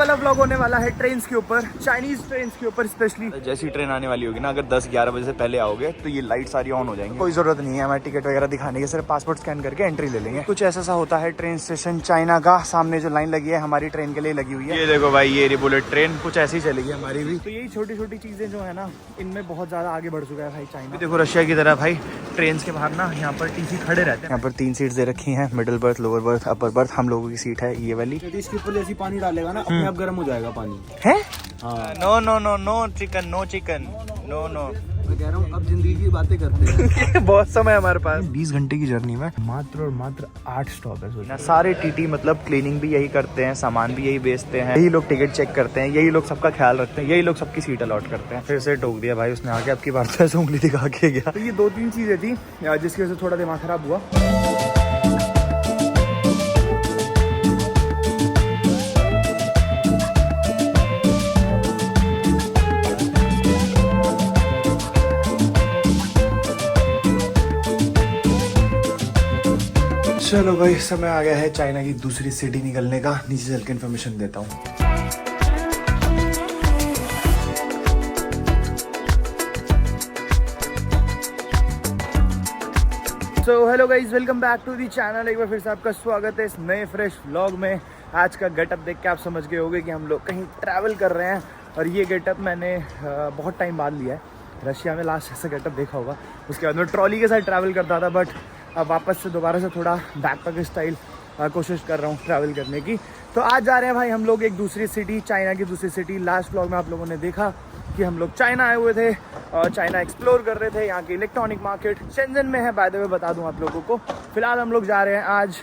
वाला व्लॉग होने वाला है ट्रेन के ऊपर, चाइनीज ट्रेन के ऊपर स्पेशली। जैसी ट्रेन आने वाली होगी ना, अगर 10-11 बजे से पहले आओगे तो ये लाइट सारी ऑन हो जाएंगी। कोई जरूरत नहीं है हमें टिकट वगैरह दिखाने की, सिर्फ पासपोर्ट स्कैन करके एंट्री ले लेंगे। कुछ ऐसा सा होता है ट्रेन स्टेशन चाइना का। सामने जो लाइन लगी है हमारी ट्रेन के लिए लगी हुई है। ये देखो भाई, ये बुलेट ट्रेन कुछ ऐसी ही चलेगी हमारी भी। तो यही छोटी छोटी चीजें जो है ना, इनमें बहुत ज्यादा आगे बढ़ चुका है भाई चाइना। देखो रशिया की तरह भाई ट्रेन के बाहर ना यहाँ पर टीसी खड़े रहते हैं। यहाँ पर 3 सीट दे रखी है, middle birth, lower berth, upper berth. हम लोगों की सीट है ये वाली। यदि इसके ऊपर ऐसी पानी डालेगा ना, अपने आप गर्म हो जाएगा पानी है। हाँ। No no no no chicken, no chicken, no no. मैं कह रहा हूँ अब जिंदगी की बातें करते हैं। बहुत समय हमारे पास। 20 घंटे की जर्नी में मात्र और मात्र 8 स्टॉप है। सोचना सारे टीटी मतलब क्लीनिंग भी यही करते हैं, सामान भी यही बेचते हैं, यही लोग टिकट चेक करते हैं, यही लोग सबका ख्याल रखते हैं, यही लोग सबकी सीट अलॉट करते हैं। फिर से टोक दिया भाई उसने आके, आपकी बार से उंगली दिखा के गया। तो ये 2-3 चीजें थी जिसकी वजह से थोड़ा दिमाग खराब हुआ। चलो भाई, समय आ गया है चाइना की दूसरी सिटी निकलने का। नीचे चल के इन्फॉर्मेशन देता हूँ। So hello guys, welcome back to the channel. एक बार फिर से आपका स्वागत है इस नए फ्रेश व्लॉग में। आज का गेटअप देख के आप समझ गए होंगे कि हम लोग कहीं ट्रैवल कर रहे हैं। और ये गेटअप मैंने बहुत टाइम बाद लिया है। रशिया में लास्ट ऐसा गेटअप देखा होगा, उसके बाद मैं ट्रॉली के साथ ट्रैवल करता था, बट अब वापस से दोबारा से थोड़ा बैकपैक स्टाइल कोशिश कर रहा हूँ ट्रैवल करने की। तो आज जा रहे हैं भाई हम लोग एक दूसरी सिटी, चाइना की दूसरी सिटी। लास्ट व्लॉग में आप लोगों ने देखा कि हम लोग चाइना आए हुए थे और चाइना एक्सप्लोर कर रहे थे। यहाँ की इलेक्ट्रॉनिक मार्केट शेंजन में है, बाय द वे बता दूँ आप लोगों को। फिलहाल हम लोग जा रहे हैं आज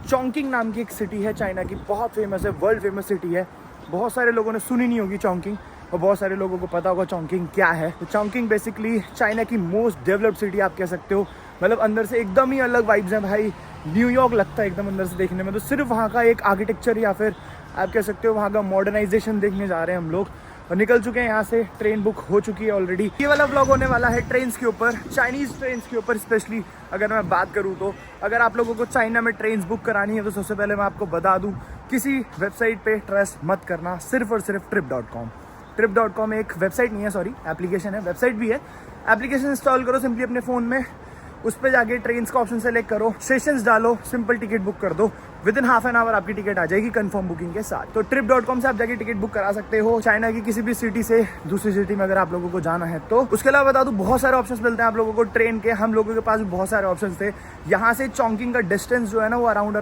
चोंगकिंग नाम की एक सिटी है चाइना की, बहुत फेमस है, वर्ल्ड फेमस सिटी है। बहुत सारे लोगों ने सुनी नहीं होगी चोंगकिंग, और बहुत सारे लोगों को पता होगा चोंगकिंग क्या है। तो चोंगकिंग बेसिकली चाइना की मोस्ट डेवलप्ड सिटी आप कह सकते हो। मतलब अंदर से एकदम ही अलग वाइब्स हैं भाई, न्यूयॉर्क लगता है एकदम अंदर से देखने में। तो सिर्फ वहाँ का एक आर्किटेक्चर या फिर आप कह सकते हो वहाँ का मॉडर्नाइजेशन देखने जा रहे हैं हम लोग। और निकल चुके हैं यहाँ से, ट्रेन बुक हो चुकी है ऑलरेडी। ये वाला व्लॉग होने वाला है ट्रेन के ऊपर, चाइनीज ट्रेन के ऊपर स्पेशली। अगर मैं बात करूँ तो अगर आप लोगों को चाइना में ट्रेन बुक करानी है तो सबसे पहले मैं आपको बता दूँ, किसी वेबसाइट पे ट्रस्ट मत करना, सिर्फ और सिर्फ trip.com। trip.com एक वेबसाइट नहीं है, सॉरी एप्लीकेशन है। वेबसाइट भी है, एप्लीकेशन इंस्टॉल करो सिंपली अपने फ़ोन में। उस पर जाके ट्रेन का ऑप्शन सेलेक्ट करो, स्टेशंस डालो, सिंपल टिकट बुक कर दो। With in half an hour आपकी टिकट आ जाएगी कंफर्म बुकिंग के साथ। तो trip.com से आप जाके टिकट बुक करा सकते हो चाइना की किसी भी सिटी से दूसरी सिटी में अगर आप लोगों को जाना है तो। उसके अलावा बता दूं, बहुत सारे ऑप्शंस मिलते हैं आप लोगों को ट्रेन के। हम लोगों के पास भी बहुत सारे ऑप्शंस थे। यहाँ से चोंगकिंग का डिस्टेंस जो है ना, वो अराउंड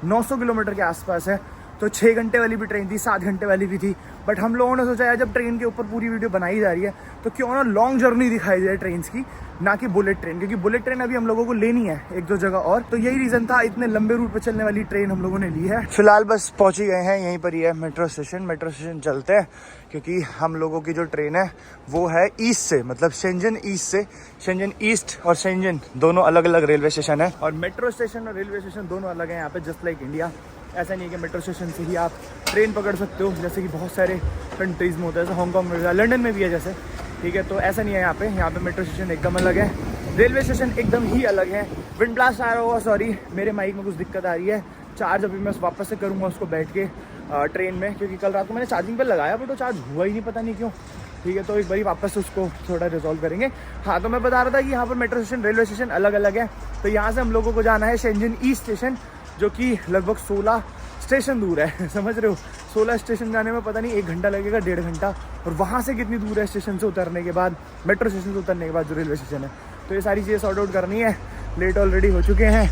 900 किलोमीटर के आसपास है। तो 6 घंटे वाली भी ट्रेन थी, 7 घंटे वाली भी थी। बट हम लोगों ने सोचा यार, जब ट्रेन के ऊपर पूरी वीडियो बनाई जा रही है तो क्यों ना लॉन्ग जर्नी दिखाई जाए ट्रेन की, ना कि बुलेट ट्रेन, क्योंकि बुलेट ट्रेन अभी हम लोगों को लेनी है 1-2 जगह और। तो यही रीजन था, इतने लंबे रूट पे चलने वाली ट्रेन हम लोगों ने ली है। फिलहाल बस पहुंच ही गए हैं, यहीं पर ही है मेट्रो स्टेशन। मेट्रो स्टेशन चलते हैं क्योंकि हम लोगों की जो ट्रेन है वो है ईस्ट से, मतलब शेंजन ईस्ट से। शेंजन ईस्ट और शेंजन दोनों अलग अलग रेलवे स्टेशन है, और मेट्रो स्टेशन और रेलवे स्टेशन दोनों अलग है यहाँ पे, जस्ट लाइक इंडिया। ऐसा नहीं है कि मेट्रो स्टेशन से ही आप ट्रेन पकड़ सकते हो, जैसे कि बहुत सारे कंट्रीज में होता है, जैसे हांगकॉग में, लंदन में भी है जैसे, ठीक है। तो ऐसा नहीं है यहाँ पे मेट्रो स्टेशन एकदम अलग है, रेलवे स्टेशन एकदम ही अलग है। विंड ब्लास्ट आ रहा होगा, सॉरी मेरे माइक में कुछ दिक्कत आ रही है। चार्ज अभी मैं वापस से करूँगा उसको बैठ के ट्रेन में, क्योंकि कल रात को मैंने चार्जिंग पर लगाया बट वो चार्ज हुआ ही नहीं, पता नहीं क्यों, ठीक है। तो एक बारी वापस से उसको थोड़ा रिजॉल्व करेंगे। हाँ, तो मैं बता रहा था कि यहाँ पर मेट्रो स्टेशन, रेलवे स्टेशन अलग अलग है। तो यहाँ से हम लोगों को जाना है शेंजन ईस्ट स्टेशन, जो कि लगभग 16 स्टेशन दूर है। समझ रहे हो, 16 स्टेशन जाने में पता नहीं 1 घंटा लगेगा, 1.5 घंटा। और वहाँ से कितनी दूर है स्टेशन से उतरने के बाद, मेट्रो स्टेशन से उतरने के बाद जो रेलवे स्टेशन है। तो ये सारी चीज़ें सॉर्ट आउट करनी है। लेट ऑलरेडी हो चुके हैं,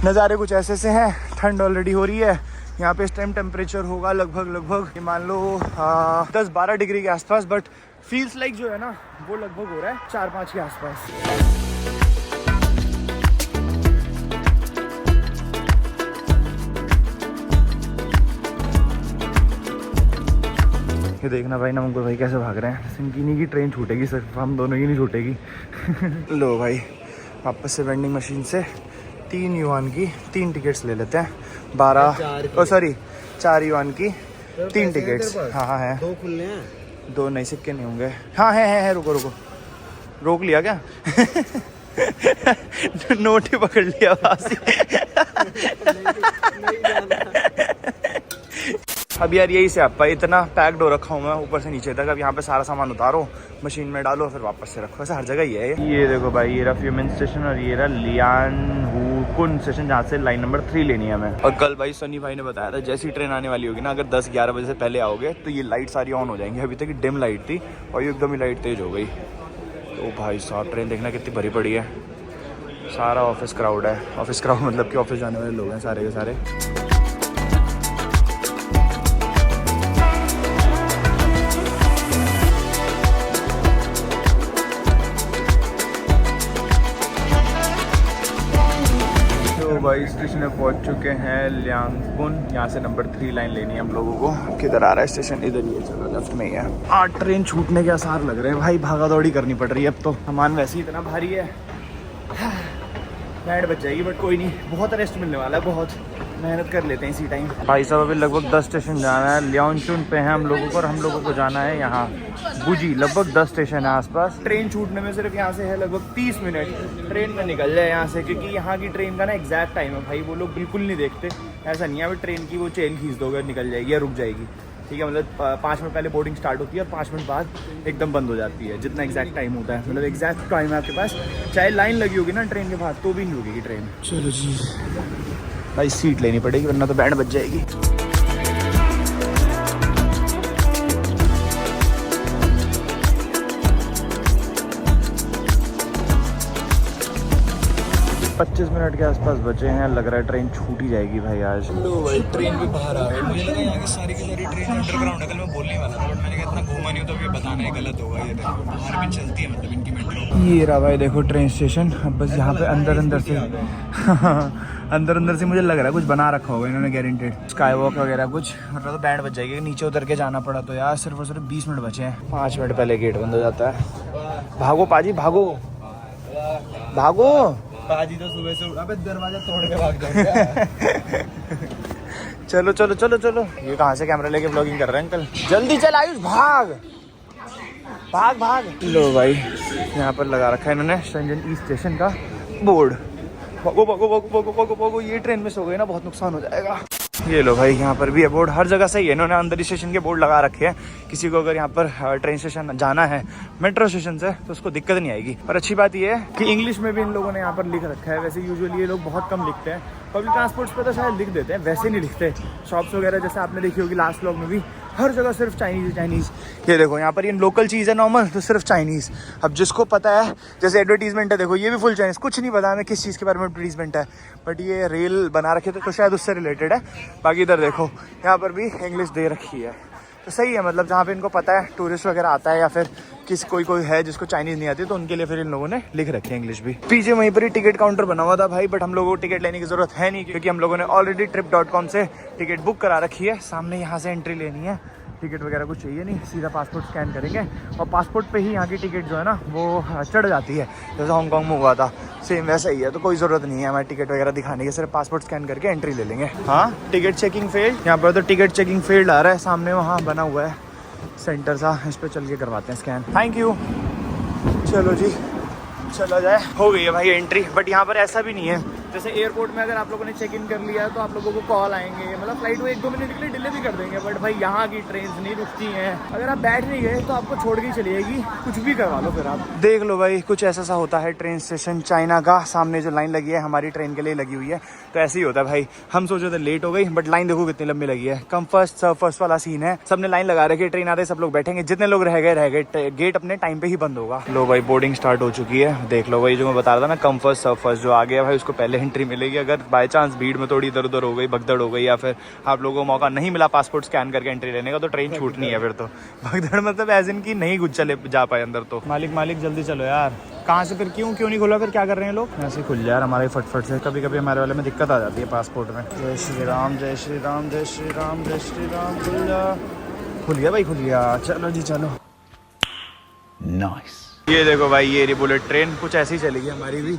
नज़ारे कुछ ऐसे से हैं, ठंड ऑलरेडी हो रही है। यहाँ पे इस टाइम टेम्परेचर होगा लगभग मान लो 10-12 डिग्री के आसपास, बट फील्स लाइक जो है ना वो लगभग हो रहा है 4-5 के आसपास। ये देखना भाई, नमक भाई कैसे भाग रहे हैं। सिंकिनी की ट्रेन छूटेगी, सिर्फ हम दोनों की नहीं छूटेगी। लो भाई, वापस से वेंडिंग मशीन से 3 युआन की 3 टिकट्स ले लेते हैं। 4 युआन की 3 टिकट्स। हाँ है, 2 खुले हैं, 2 नहीं, सिक्के नहीं होंगे। हाँ है, रुको रोक लिया क्या? नोट ही पकड़ लिया। अब यार यही से आपका इतना पैक्ड हो रखा हूँ मैं ऊपर से नीचे तक। अब यहाँ पे सारा सामान उतारो, मशीन में डालो, फिर वापस से रखो। ऐसा हर जगह ही है ये देखो भाई, ये रहा फ्यूमेन स्टेशन और ये रहा लियानहुकुन स्टेशन, जहाँ से लाइन नंबर 3 लेनी है हमें। और कल भाई सनी भाई ने बताया था जैसी ट्रेन आने वाली होगी ना, अगर 10-11 बजे से पहले आओगे तो ये लाइट सारी ऑन हो जाएंगी। अभी तक डिम लाइट थी और ये एकदम ही लाइट तेज हो गई। तो भाई साहब ट्रेन देखना कितनी भरी पड़ी है। सारा ऑफिस क्राउड है। ऑफिस क्राउड मतलब कि ऑफिस जाने वाले लोग हैं सारे के सारे। तो भाई स्टेशन में पहुंच चुके हैं लियांगकुन। यहाँ से नंबर 3 लाइन लेनी है हम लोगों को। किधर आ रहा है स्टेशन? इधर ही है, चलो लेफ्ट में ही है। 8 ट्रेन छूटने के आसार लग रहे हैं भाई, भागा दौड़ी करनी पड़ रही है अब तो। सामान वैसे ही इतना भारी है, बैंड बच जाएगी बट कोई नहीं, बहुत रेस्ट मिलने वाला है, बहुत मेहनत कर लेते हैं इसी टाइम। भाई साहब अभी लगभग 10 स्टेशन जाना है। लियांगकुन पे है हम लोगों को और हम लोगों को जाना है यहाँ गुजी। लगभग 10 स्टेशन है आसपास। ट्रेन छूटने में सिर्फ यहाँ से है लगभग 30 मिनट। ट्रेन में निकल जाए यहाँ से, क्योंकि यहाँ की ट्रेन का ना एग्जैक्ट टाइम है भाई, वो लोग बिल्कुल नहीं देखते। ऐसा नहीं है अभी ट्रेन की वो चेन खींच दोगे निकल जाएगी या रुक जाएगी, ठीक है। मतलब 5 मिनट पहले बोर्डिंग स्टार्ट होती है और 5 मिनट बाद एकदम बंद हो जाती है, जितना एग्जैक्ट टाइम होता है। मतलब एग्जैक्ट टाइम है आपके पास, चाहे लाइन लगी होगी ना ट्रेन के बाद तो भी नहीं रुकेगी ट्रेन। चलो जी भाई, सीट लेनी पड़ेगी वरना तो बैंड बच जाएगी। पच्चीस मिनट के आसपास बचे हैं, लग रहा है ट्रेन छूट ही जाएगी भाई आज। लो भाई ट्रेन भी बाहर आ गई। मुझे लगा यहाँ की सारी ट्रेन अंडरग्राउंड है। कल मैं बोलने वाला था बट मैंने कहा इतना घूमा नहीं हो तो ये बताना है गलत होगा। ये देखो बाहर भी चलती है, मतलब इनकी मेट्रो। ये रहा भाई देखो ट्रेन स्टेशन। अब बस यहाँ पे अंदर से मुझे लग रहा है कुछ बना रखा होगा इन्होंने गारंटेड, स्काई वॉक वगैरह कुछ। मतलब तो बैंड बच जाएगी। नीचे उतर के जाना पड़ा तो यार सिर्फ और सिर्फ 20 मिनट बचे हैं। 5 मिनट पहले गेट बंद हो जाता है। भागो पाजी भागो भागो। पाजी तो सुबह से अबे दरवाजा तोड़ के भाग जाएगा। चलो चलो चलो चलो। ये कहाँ से कैमरा लेके ब्लॉगिंग कर रहे हैं अंकल? जल्दी चल आयुष, भाग भाग भाग। लो भाई यहाँ पर लगा रखा है इन्होंने शंजन ईस्ट स्टेशन का बोर्ड। भागो भागो भागो भागो भागो भागो। ये ट्रेन मिस हो गई ना बहुत नुकसान हो जाएगा। ये लो भाई यहाँ पर भी है बोर्ड, हर जगह सही है। इन्होंने अंदर स्टेशन के बोर्ड लगा रखे हैं। किसी को अगर यहाँ पर ट्रेन स्टेशन जाना है मेट्रो स्टेशन से तो उसको दिक्कत नहीं आएगी। और अच्छी बात ये है कि इंग्लिश में भी इन लोगों ने यहाँ पर लिख रखा है। वैसे यूजुअली ये लोग बहुत कम लिखते हैं, पब्लिक ट्रांसपोर्ट्स पे तो शायद लिख देते हैं, वैसे नहीं लिखते। शॉप्स वगैरह जैसे आपने देखी होगी लास्ट व्लॉग में भी, हर जगह सिर्फ चाइनीज़ चाइनीज़। ये देखो यहाँ पर ये लोकल चीज़ है नॉर्मल तो सिर्फ चाइनीज़। अब जिसको पता है, जैसे एडवर्टीजमेंट है देखो ये भी फुल चाइनीज़। कुछ नहीं पता हमें किस चीज़ के बारे में एडवर्टीजमेंट है, बट ये रेल बना रखे थे तो शायद उससे रिलेटेड है। बाकी इधर देखो यहाँ पर भी इंग्लिश दे रखी है तो सही है। मतलब जहाँ पे इनको पता है टूरिस्ट वगैरह आता है या फिर कोई है जिसको चाइनीज़ नहीं आती तो उनके लिए फिर इन लोगों ने लिख रखी है इंग्लिश भी। पीछे वहीं पर ही टिकट काउंटर बना हुआ था भाई, बट हम लोगों को टिकट लेने की जरूरत है नहीं क्योंकि हम लोगों ने ऑलरेडी trip.com से टिकट बुक करा रखी है। सामने यहाँ से एंट्री लेनी है, टिकट वगैरह कुछ चाहिए नहीं, सीधा पासपोर्ट स्कैन करेंगे और पासपोर्ट पे ही यहाँ की टिकट जो है ना वो चढ़ जाती है। जैसे हांगकॉन्ग में हुआ था सेम वैसा ही है, तो कोई ज़रूरत नहीं है हमारी टिकट वगैरह दिखाने की, सिर्फ पासपोर्ट स्कैन करके एंट्री ले लेंगे। हाँ टिकट चेकिंग फेल्ड, यहाँ पर तो टिकट चेकिंग फेल्ड आ रहा है। सामने वहाँ बना हुआ है सेंटर सा, इस पर चल के करवाते हैं स्कैन। Thank you. चलो जी चला जाए, हो गई है भाई एंट्री। बट यहाँ पर ऐसा भी नहीं है जैसे एयरपोर्ट में अगर आप लोगों ने चेक इन कर लिया तो आप लोगों को कॉल आएंगे, मतलब फ्लाइट को 1-2 मिनट के लिए डिले भी कर देंगे। बट भाई यहाँ की ट्रेन नहीं रुकती हैं, अगर आप बैठ नहीं गए तो आपको छोड़ के चली जाएगी, कुछ भी करवा लो फिर आप। देख लो भाई कुछ ऐसा सा होता है ट्रेन स्टेशन चाइना का। सामने जो लाइन लगी है हमारी ट्रेन के लिए लगी हुई है, तो ऐसे ही होता है भाई। हम सोचे थे लेट हो गई बट लाइन देखो कितनी लंबी लगी है। कम फर्स्ट सर्व फर्स्ट वाला सीन है, सबने लाइन लगा रखी है। ट्रेन आते सब लोग बैठेंगे, जितने लोग रह गए गेट अपने टाइम पे ही बंद होगा। लो भाई बोर्डिंग स्टार्ट हो चुकी है। देख लो भाई जो मैं बता रहा था ना कम फर्स्ट सर्व फर्स्ट, जो आ गया भाई उसको पहले एंट्री मिलेगी। अगर बाय चांस भीड़ में थोड़ी इधर उधर हो गई, भगदड़ हो गई या फिर आप लोगों को मौका नहीं मिला पासपोर्ट स्कैन करके एंट्री लेने का तो ट्रेन छूटनी है फिर तो। भगदड़ मतलब एज इन की नहीं कुछ चले जा पाए अंदर तो। मालिक जल्दी चलो यार। कहाँ से फिर क्यों नहीं खुला, फिर क्या कर रहे हैं लोग? ऐसे खुल जाए यार हमारे फटफट से। कभी कभी हमारे वाले में दिक्कत आ जाती है पासपोर्ट में। जय श्री राम जय श्री राम जय श्री राम जय श्री राम। खुल गया भाई, खुल गया। चलो जी चलो। नाइस। ये देखो भाई ये बुलेट ट्रेन कुछ ऐसी ही चलेगी हमारी भी।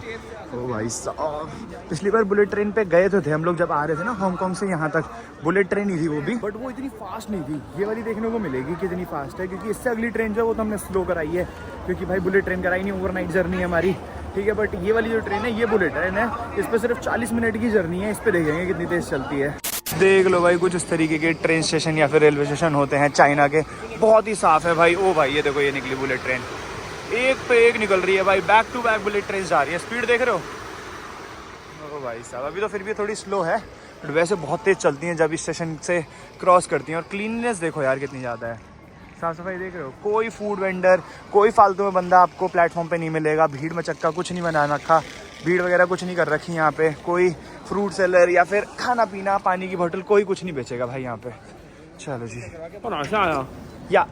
ओ भाई साहब पिछली बार बुलेट ट्रेन पे गए थे हम लोग जब आ रहे थे ना हांगकांग से यहाँ तक। बुलेट ट्रेन ही थी वो भी, बट वो इतनी फास्ट नहीं थी। ये वाली देखने को मिलेगी कितनी फास्ट है, क्योंकि इससे अगली ट्रेन जो है वो तो हमने स्लो कराई है, क्योंकि भाई बुलेट ट्रेन कराई नहीं, ओवरनाइट जर्नी है हमारी, ठीक है। बट ये वाली जो ट्रेन है ये बुलेट ट्रेन है, इस पर सिर्फ 40 मिनट की जर्नी है। इस पर देखेंगे कितनी तेज चलती है। देख लो भाई, कुछ इस तरीके के ट्रेन स्टेशन या फिर रेलवे स्टेशन होते हैं चाइना के। बहुत ही साफ है भाई। ओ भाई ये देखो, ये निकली बुलेट ट्रेन, एक पे एक निकल रही है भाई, back to back bullet train जा रही है। स्पीड देख रहे हो? ओ भाई साहब, अभी तो फिर भी थोड़ी स्लो है, बट वैसे बहुत तेज़ चलती हैं जब स्टेशन से क्रॉस करती हैं। और क्लीननेस देखो यार कितनी ज़्यादा है, साफ सफाई देख रहे हो। कोई फूड वेंडर, कोई फालतू में बंदा आपको प्लेटफॉर्म पे नहीं मिलेगा। भीड़ मचक्का कुछ नहीं बना रखा, भीड़ वगैरह कुछ नहीं कर रखी यहाँ पे। कोई फ्रूट सेलर या फिर खाना पीना, पानी की बोतल, कोई कुछ नहीं बेचेगा भाई यहाँ पे। चलो जी, या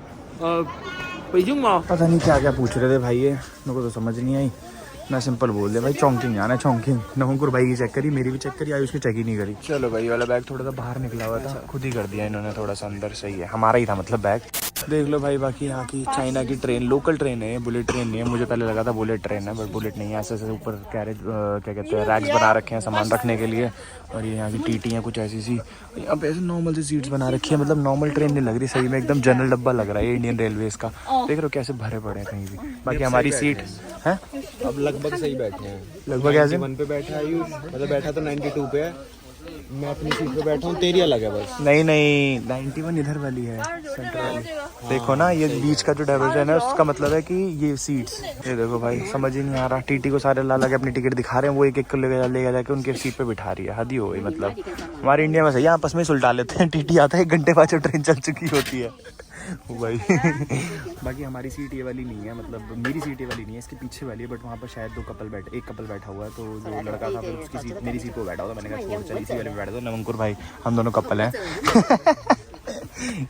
पता नहीं क्या क्या पूछ रहे थे भाई, ये मेरे को तो समझ नहीं आई। मैं सिंपल बोल दिया भाई चौंकिंग जाना है, चौंकिंग। नवंकुर भाई की चेक करी, मेरी भी चेक करी, आई उसकी चेक ही नहीं करी। चलो भाई, वाला बैग थोड़ा सा बाहर निकला हुआ था, खुद ही कर दिया इन्होंने थोड़ा सा अंदर। सही है, हमारा ही था मतलब बैग। देख लो भाई, बाकी यहाँ की चाइना की ट्रेन लोकल ट्रेन है, बुलेट ट्रेन नहीं है। मुझे पहले लगा था बुलेट ट्रेन है, बट बुलेट नहीं है। ऐसे ऐसे ऊपर कैरेज क्या कहते हैं, रैक्स बना रखे हैं सामान रखने के लिए। और ये यहाँ की टीटी हैं कुछ ऐसी सी, यहाँ पे ऐसे नॉर्मल सी सीट्स बना रखी है। मतलब नॉर्मल ट्रेन नहीं लग रही, सही में एकदम जनरल डब्बा लग रहा है ये इंडियन रेलवेज का। देख रहे हो कैसे भरे पड़े हैं कहीं भी। बाकी हमारी सीट है अब लगभग सही बैठे हैं, लगभग ऐसे 91 पे बैठा है आयुष, मतलब बैठा तो 92 पे है। मैं अपनी सीट पे बैठा हूँ, तेरी अलग है बस। नहीं नहीं, 91 इधर वाली है, सेंटर वाली। देखो ना, ये बीच का जो डाइवर्जन है उसका मतलब है कि ये सीट्स, ये देखो भाई समझ ही नहीं आ रहा। टीटी को सारे ला के अपनी टिकट दिखा रहे हैं, वो एक एक को लेगा जाके उनके सीट पे बिठा रही है। हद ही हो गई मतलब। हमारे इंडिया में सही है, आपस में सुलटा लेते हैं। टीटी आता है 1 घंटे बाद जो ट्रेन चल चुकी होती है वो भाई। बाकी हमारी सीट ये वाली नहीं है, मतलब मेरी सीट ये वाली नहीं है, इसके पीछे वाली है। बट वहाँ पर शायद एक कपल बैठा हुआ है, तो जो लड़का था फिर उसकी सीट, मेरी सीट पर बैठा हुआ था। मैंने कहा छोड़ चल इसी वाले में बैठा था। नवंकुर भाई, हम दोनों कपल हैं।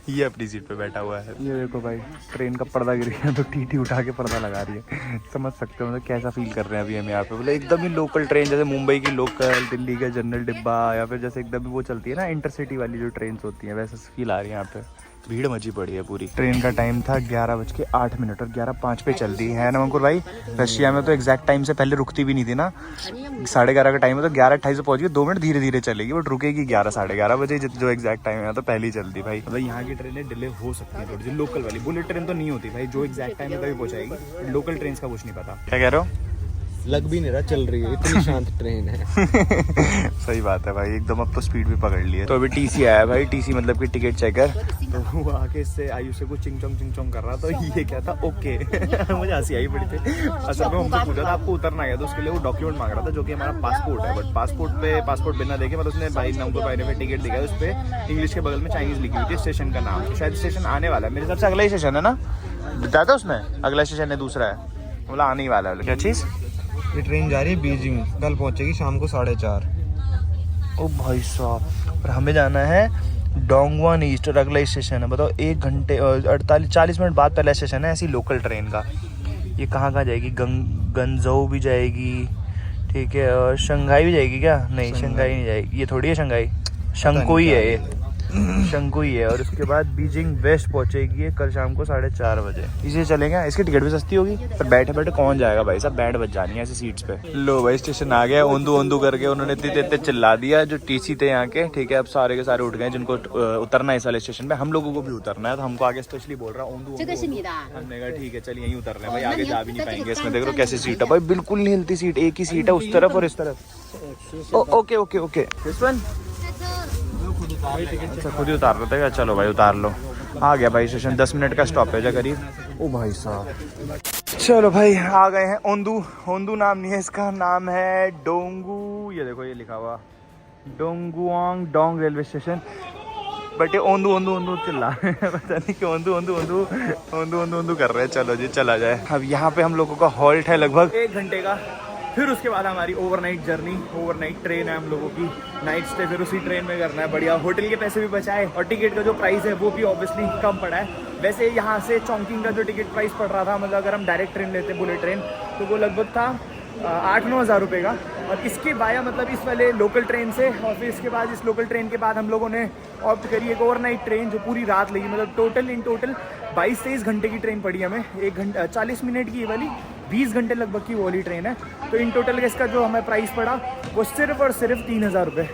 ये अपनी सीट पे बैठा हुआ है। ये देखो भाई, ट्रेन का पर्दा गिर गया तो टीटी उठा के पर्दा लगा रही है। समझ सकते हो मतलब कैसा फील कर रहे हैं अभी हम यहाँ पे। मतलब एकदम ही लोकल ट्रेन, जैसे मुंबई की लोकल, दिल्ली का जनरल डिब्बा, या फिर जैसे एकदम वो चलती है ना इंटरसिटी वाली जो ट्रेन होती है, वैसे फील आ रही है यहाँ पे। भीड़ मची पड़ी है पूरी। ट्रेन का टाइम था 11:08 और 11:05 पे चल रही है नवंकुर भाई। रशिया में तो एग्जैक्ट टाइम से पहले रुकती भी नहीं थी ना। 11:30 का टाइम है तो 11:28 पे पहुंच गई। 2 मिनट धीरे धीरे चलेगी, बट रुकेगी 11-11:30 बजे, जो एग्जैक्ट टाइम है तो पहले ही चलती भाई। मतलब यहाँ की ट्रेनें डिले हो सकती है थोड़ी सी, लोकल वाली। बुलेट ट्रेन तो नहीं होती भाई, जो एग्जैक्ट टाइम है तभी पहुंचाएगी। लोकल ट्रेन का कुछ नहीं पता। क्या कह रहे हो? लग भी नहीं रहा चल रही है, इतनी शांत ट्रेन है। सही बात है भाई, एकदम अब तो स्पीड भी पकड़ ली है। तो अभी टीसी आया भाई, टीसी मतलब कि टिकट चेकर। तो वो आके इससे आयुष से कुछ चिंग चोंग कर रहा, तो ये क्या था, ओके। मुझे हंसी आई बड़ी थी। असल में हमसे पूछा था आपको उतरना है, तो उसके लिए वो डॉक्यूमेंट मांग रहा था जो कि हमारा पासपोर्ट है। बट पासपोर्ट बिना देखे, मतलब उसने भाई नंबर भाई ने टिकट दिखाया, उस पर इंग्लिश के बगल में चाइनीज लिखी हुई थी स्टेशन का नाम। शायद स्टेशन आने वाला है मेरे हिसाब से, अगला ही स्टेशन है ना, बताया था उसने। अगला स्टेशन है, दूसरा है, बोला आने ही वाला है। क्या चीज़? ये ट्रेन जा रही है बीजिंग, कल पहुंचेगी शाम को 4:30। ओ भाई साहब, पर हमें जाना है डोंगवन ईस्ट और अगला स्टेशन है। बताओ 1 घंटे 40 मिनट बाद पहला स्टेशन है ऐसी लोकल ट्रेन का। ये कहाँ जाएगी? गंजऊ भी जाएगी, ठीक है, और शंघाई भी जाएगी क्या? नहीं, शंघाई नहीं जाएगी, ये थोड़ी है शंघाई, शंकुई है ये, शंकुई है। और उसके बाद बीजिंग वेस्ट पहुंचेगी ये कल शाम को 4:30 बजे। इसे चलेगा, इसकी टिकट भी सस्ती होगी। पर बैठे बैठे कौन जाएगा भाई साहब, बैंड बज जानी है ऐसी सीट्स पे। लो भाई, स्टेशन आ गया। ओंदू करके उन्होंने इतने चिल्ला दिया जो टीसी थे यहाँ के, ठीक है। अब सारे के सारे उठ गए जिनको उतरना है इस वाले स्टेशन पे। हम लोगों को भी उतरना है, तो हमको आगे स्पेशली बोल रहा ओंदू। हमने कहा ठीक है चल यहीं उतर रहे हैं भाई, आगे जा भी नहीं पाएंगे इसमें। देख लो कैसी सीट है भाई, बिल्कुल नहीं हिलती सीट, एक ही सीट है उस तरफ और इस तरफ। Okay this one. अच्छा खुद ही उतार रहे थे, चलो भाई उतार लो। आ गया भाई स्टेशन, 10 मिनट का स्टॉपेज है करीब। ओ भाई साहब, चलो भाई आ गए हैं ओंदू नाम नहीं है इसका, नाम है डोंगू। ये देखो ये लिखा हुआ डोंगुआंग डोंग रेलवे स्टेशन। बट ये ओंदू चिल्ला पता नहीं क्यों ओंदू कर रहे हैं। चलो जी चला जाए। अब यहाँ पे हम लोगों का हॉल्ट है लगभग 1 घंटे का। फिर उसके बाद हमारी ओवरनाइट जर्नी, ओवरनाइट ट्रेन है हम लोगों की। नाइट स्टे फिर उसी ट्रेन में करना है। बढ़िया, होटल के पैसे भी बचाए और टिकट का जो प्राइस है वो भी ऑब्वियसली कम पड़ा है। वैसे यहाँ से चौंकिंग का जो टिकट प्राइस पड़ रहा था, मतलब अगर हम डायरेक्ट ट्रेन लेते बुलेट ट्रेन, तो वो लगभग था 8-9 हज़ार रुपये का। और इसके बाया मतलब इस वाले लोकल ट्रेन से, और फिर इसके बाद इस लोकल ट्रेन के बाद हम लोगों ने ऑप्ट करी एक ओवरनाइट ट्रेन जो पूरी रात लगी। मतलब टोटल 22-23 घंटे की ट्रेन पड़ी हमें। 1 घंटा 40 मिनट की ये वाली, 20 घंटे लगभग की वो वाली ट्रेन है। तो इन टोटल इसका जो हमें प्राइस पड़ा वो सिर्फ और सिर्फ 3,000 रुपये।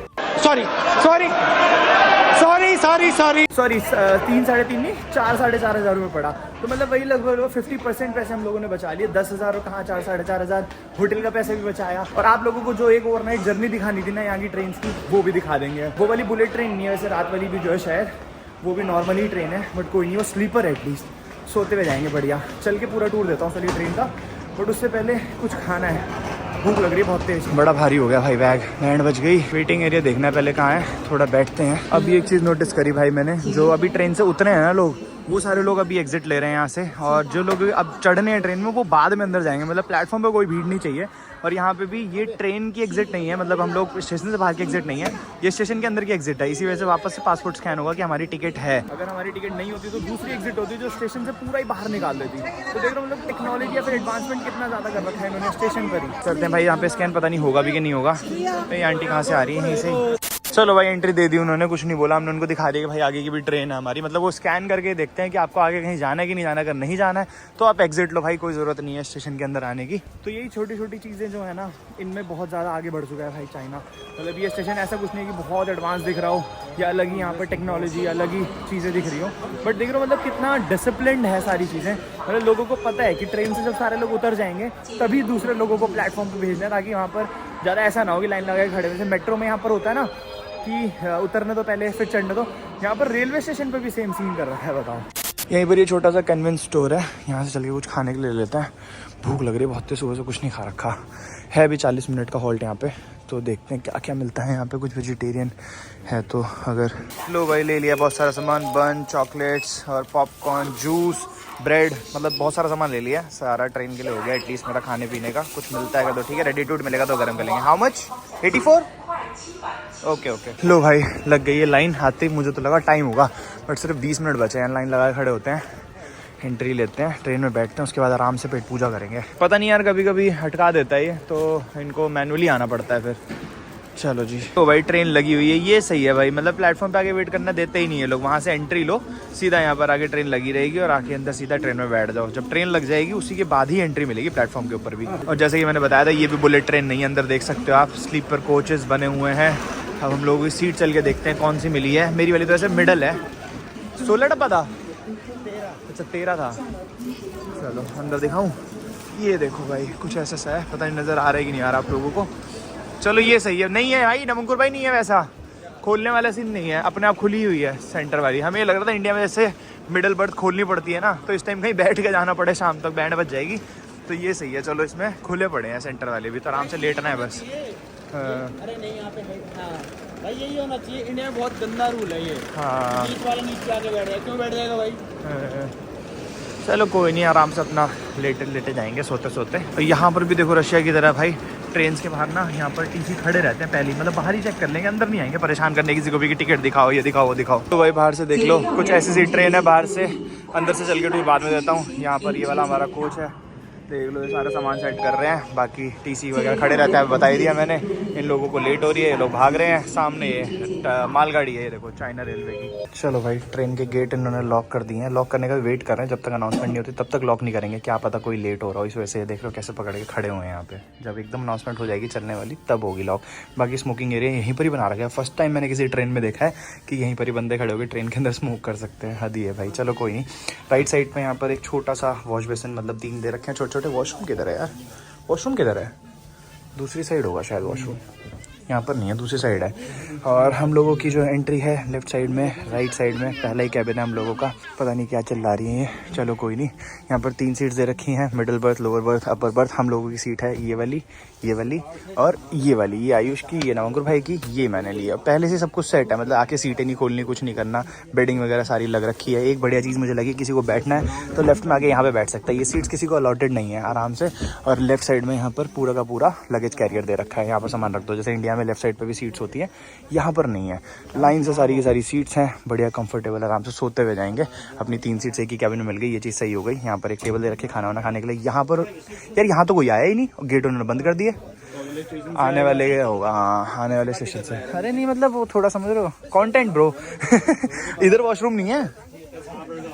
सॉरी 3-3.5 नहीं 4-4.5 हज़ार रुपये पड़ा। तो मतलब वही लगभग 50% पैसे हम लोगों ने बचा लिए। 10,000 और कहाँ 4-4.5 हज़ार होटल का पैसा भी बचाया। और आप लोगों को जो एक ओवरनाइट जर्नी दिखानी थी ना यहाँ की ट्रेन की, वो भी दिखा देंगे। वो वाली बुलेट ट्रेन नहीं है वैसे, रात वाली भी जो है शायद वो भी नॉर्मल ही ट्रेन है, बट कोई नहीं, वो स्लीपर है एटलीस्ट। सोते हुए जाएंगे बढ़िया। चल के पूरा टूर देता हूँ चलिए ट्रेन का, बट उससे पहले कुछ खाना है, भूख लग रही है बहुत तेज। बड़ा भारी हो गया भाई बैग, बैंड बज गई। वेटिंग एरिया देखना है पहले कहाँ है, थोड़ा बैठते हैं। अभी एक चीज़ नोटिस करी भाई मैंने, जो अभी ट्रेन से उतरे हैं ना लोग, वो सारे लोग अभी एग्जिट ले रहे हैं यहाँ से, और जो लोग अब चढ़ने हैं ट्रेन में वो बाद में अंदर जाएंगे। मतलब प्लेटफॉर्म पे कोई भीड़ नहीं चाहिए। और यहाँ पे भी ये ट्रेन की एग्जिट नहीं है, मतलब हम लोग स्टेशन से बाहर की एग्जिट नहीं है, ये स्टेशन के अंदर की एग्जिट है। इसी वजह से वापस से पासपोर्ट स्कैन होगा कि हमारी टिकट है। अगर हमारी टिकट नहीं होती तो दूसरी एग्जिट होती जो स्टेशन से पूरा ही बाहर निकाल देती। तो देख रहे हो मतलब टेक्नोलॉजी या फिर एडवांसमेंट कितना ज़्यादा कर रखा है इन्होंने स्टेशन पर ही। चलते हैं भाई, यहाँ पे स्कैन पता नहीं होगा भी कि नहीं होगा। ये आंटी कहाँ से आ रही है, यहीं से। चलो भाई एंट्री दे दी उन्होंने, कुछ नहीं बोला। हमने उनको दिखा दिया कि भाई आगे की भी ट्रेन है हमारी। मतलब वो स्कैन करके देखते हैं कि आपको आगे कहीं जाना है कि नहीं जाना। अगर नहीं जाना है तो आप एग्जिट लो भाई, कोई ज़रूरत नहीं है स्टेशन के अंदर आने की। तो यही छोटी छोटी चीज़ें जो है ना, इनमें बहुत ज़्यादा आगे बढ़ चुका है भाई चाइना। मतलब ये स्टेशन ऐसा कुछ नहीं है कि बहुत एडवांस दिख रहा हो या अलग ही यहाँ पर टेक्नोलॉजी अलग ही चीज़ें दिख रही हो, बट देख रहे हो मतलब कितना डिसिप्लिन्ड है सारी चीज़ें। मतलब लोगों को पता है कि ट्रेन से जब सारे लोग उतर जाएंगे तभी दूसरे लोगों को प्लेटफॉर्म पर भेजना है, ताकि वहाँ पर ज़्यादा ऐसा ना हो कि लाइन लगा के खड़े। जैसे मेट्रो में यहाँ पर होता है ना कि उतरने तो पहले फिर चढ़ने दो, यहाँ पर रेलवे स्टेशन पे भी सेम सीन कर रखा है। बताओ, यहीं पर ये छोटा सा कन्वेंस स्टोर है, यहाँ से चल के कुछ खाने के लिए ले लेते हैं। भूख लग रही है बहुत, सुबह से कुछ नहीं खा रखा है। अभी 40 मिनट का हॉल्ट यहाँ पे, तो देखते हैं क्या क्या मिलता है यहाँ पे। कुछ वेजिटेरियन है तो अगर लो भाई ले लिया बहुत सारा सामान, बन, चॉकलेट्स और पॉपकॉर्न, जूस, ब्रेड, मतलब बहुत सारा सामान ले लिया। सारा ट्रेन के लिए हो गया एटलीस्ट मेरा खाने पीने का। कुछ मिलता है तो ठीक है, रेडी टू ईट मिलेगा तो गर्म कर लेंगे। How much? 84? ओके। लो भाई लग गई है लाइन। आते ही मुझे तो लगा टाइम होगा, बट सिर्फ 20 मिनट बचे हैं। लाइन लगा के खड़े होते हैं, एंट्री लेते हैं, ट्रेन में बैठते हैं, उसके बाद आराम से पेट पूजा करेंगे। पता नहीं यार कभी कभी हटका देता है ये, तो इनको मैनुअली आना पड़ता है फिर। चलो जी, तो भाई ट्रेन लगी हुई है, ये सही है भाई। मतलब प्लेटफॉर्म पे आके वेट करना देते ही नहीं है लोग। वहाँ से एंट्री लो, सीधा यहाँ पर आके ट्रेन लगी रहेगी और आके अंदर सीधा ट्रेन में बैठ जाओ। जब ट्रेन लग जाएगी उसी के बाद ही एंट्री मिलेगी प्लेटफॉर्म के ऊपर भी। और जैसे कि मैंने बताया था, ये भी बुलेट ट्रेन नहीं है, अंदर देख सकते हो आप, स्लीपर कोचेस बने हुए हैं। अब हम लोग इस सीट चल के देखते हैं कौन सी मिली है। मेरी वाली तो ऐसे मिडल है। 16 डब्बा था, अच्छा 13 था। चलो अंदर दिखाऊं, ये देखो भाई कुछ ऐसा सा है, पता नहीं नज़र आ रहा है कि नहीं आ रहा आप लोगों को। चलो ये सही है। नहीं है भाई नमंकुर भाई, नहीं है वैसा खोलने वाला सीन नहीं है, अपने आप खुली हुई है सेंटर वाली। हमें ये लग रहा था इंडिया में जैसे मिडल बर्थ खोलनी पड़ती है ना, तो इस टाइम कहीं बैठ के जाना पड़े, शाम तक बैंड बज जाएगी। तो ये सही है। चलो इसमें खुले पड़े हैं सेंटर वाले भी, तो आराम से लेटना है बस। अरे नहीं यहाँ पे है। हाँ भाई यही होना चाहिए, इंडिया में बहुत गंदा रूल है ये। हाँ बीच वाला नीचे आके बैठ जाए, क्यों बैठ जाएगा भाई? चलो कोई नहीं, आराम से अपना लेटे लेटे जाएंगे सोते सोते। तो यहाँ पर भी देखो रशिया की तरह भाई ट्रेन के बाहर ना, यहाँ पर टीसी खड़े रहते हैं पहले, मतलब बाहर ही चेक कर लेंगे, अंदर नहीं आएंगे परेशान करने किसी को भी कि टिकट दिखाओ, ये दिखाओ, वो दिखाओ। तो भाई बाहर से देख लो, कुछ ऐसी सी ट्रेन है बाहर से। अंदर से चल के टूर बाद में देता हूँ। यहाँ पर ये वाला हमारा कोच है, देख लो ये सारा सामान सेट कर रहे हैं। बाकी टीसी वगैरह खड़े रहते हैं, बता ही दिया मैंने। इन लोगों को लेट हो रही है, ये लोग भाग रहे हैं। सामने ये मालगाड़ी है, ये देखो चाइना रेलवे की। चलो भाई ट्रेन के गेट इन्होंने लॉक कर दिए हैं। लॉक करने का वेट कर रहे हैं, जब तक अनाउंसमेंट नहीं होती तब तक लॉक नहीं करेंगे, क्या पता कोई लेट हो रहा हो। इस वजह से देख लो कैसे पकड़ के खड़े हुए हैं यहाँ पे। जब एकदम अनाउंसमेंट हो जाएगी चलने वाली तब होगी लॉक। बाकी स्मोकिंग एरिया यहीं पर ही बना रखा है। फर्स्ट टाइम मैंने किसी ट्रेन में देखा है कि यहीं पर ही बंदे खड़े होकर ट्रेन के अंदर स्मोक कर सकते हैं। हद ही है भाई। चलो कोई नहीं। राइट साइड में यहाँ पर एक छोटा सा वॉश बेसिन, मतलब 3 दे रखे हैं छोटे छोटे। वॉशरूम किधर है यार? वॉशरूम किधर है? दूसरी साइड होगा शायद वॉशरूम, यहाँ पर नहीं है, दूसरी साइड है। और हम लोगों की जो एंट्री है लेफ्ट साइड में, राइट साइड में पहला ही कैबिन है हम लोगों का। पता नहीं क्या चिल्ला रही है ये। चलो कोई नहीं। यहाँ पर 3 सीट्स दे रखी हैं, middle birth, lower berth, upper berth. हम लोगों की सीट है ये वाली और ये वाली। ये आयुष की, ये नवंकुर भाई की, ये मैंने लिया। पहले से सब कुछ सेट है, मतलब आके सीटें नहीं खोलनी, कुछ नहीं करना। बेडिंग वगैरह सारी लग रखी है। एक बढ़िया चीज़ मुझे लगी, किसी को बैठना है तो लेफ्ट में आके यहाँ पे बैठ सकता है। ये सीट्स किसी को अलॉटेड नहीं है, आराम से। और लेफ्ट साइड में यहाँ पर पूरा का पूरा लगेज कैरियर दे रखा है, यहाँ पर सामान रख दो। जैसे इंडिया में लेफ्ट साइड पर भी सीट्स होती है, यहाँ पर नहीं है। लाइन से सारी की सारी सीट्स हैं, बढ़िया कंफर्टेबल, आराम से सोते हुए जाएंगे। अपनी 3 सीट्स एक ही कैबिन में मिल गई, ये चीज़ सही हो गई। यहाँ पर एक टेबल दे रखे खाना वाना खाने के लिए। यहाँ पर यार यहाँ तो कोई आया ही नहीं, गेट उन्होंने बंद कर दिए। आने वाले होगा, हाँ आने वाले स्टेशन से। अरे नहीं मतलब वो थोड़ा समझ रहे हो, कंटेंट ब्रो। इधर वॉशरूम नहीं है,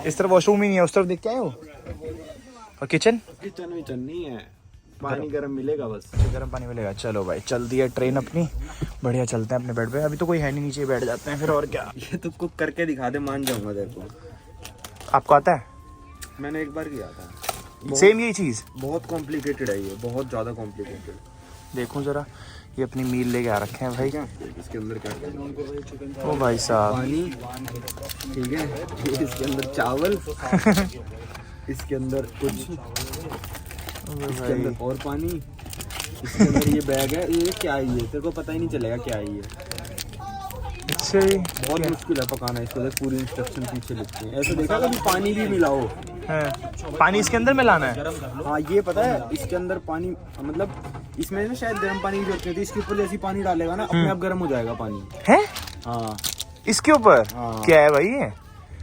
इस तरफ वॉशरूम ही नहीं है, उस तरफ देख के आए हो। और किचन किचन नहीं है। पानी गर्म मिलेगा बस। गर्म पानी मिलेगा। चलो भाई चल दी है ट्रेन अपनी, बढ़िया चलते हैं अपने बेड पे। अभी तो कोई है नहीं नीचे, बैठ जाते हैं फिर और क्या। ये तो कुक करके दिखा दे, मान जाऊंगा तेरे को। आपको आता है? मैंने एक बार किया था। सेम यही चीज़? बहुत कॉम्प्लिकेटेड है ये, बहुत ज़्यादा कॉम्प्लिकेटेड। देखूं जरा, ये अपनी मील लेके आ रखे हैं भाई। इसके अंदर क्या ओ भाई साहब, पानी, ठीक है, इसके अंदर चावल, इसके अंदर कुछ, इसके अंदर और पानी, इसके अंदर ये बैग है। ये क्या है? ये तेरे को पता ही नहीं चलेगा क्या है ये। अच्छा जी, बहुत मुश्किल है पकाना इसको, देख पूरी इंस्ट्रक्शन पीछे लिखती है। ऐसे देखा कभी पानी भी मिलाओ? पानी इसके अंदर मिलाना है? हाँ ये पता है, इसके अंदर पानी, मतलब इसमें ना शायद गर्म पानी की जरूरत नहीं होती। इसके ऊपर जैसे पानी डालेगा ना, अपने आप गर्म हो जाएगा पानी। है? हाँ इसके ऊपर हाँ। क्या है भाई ये?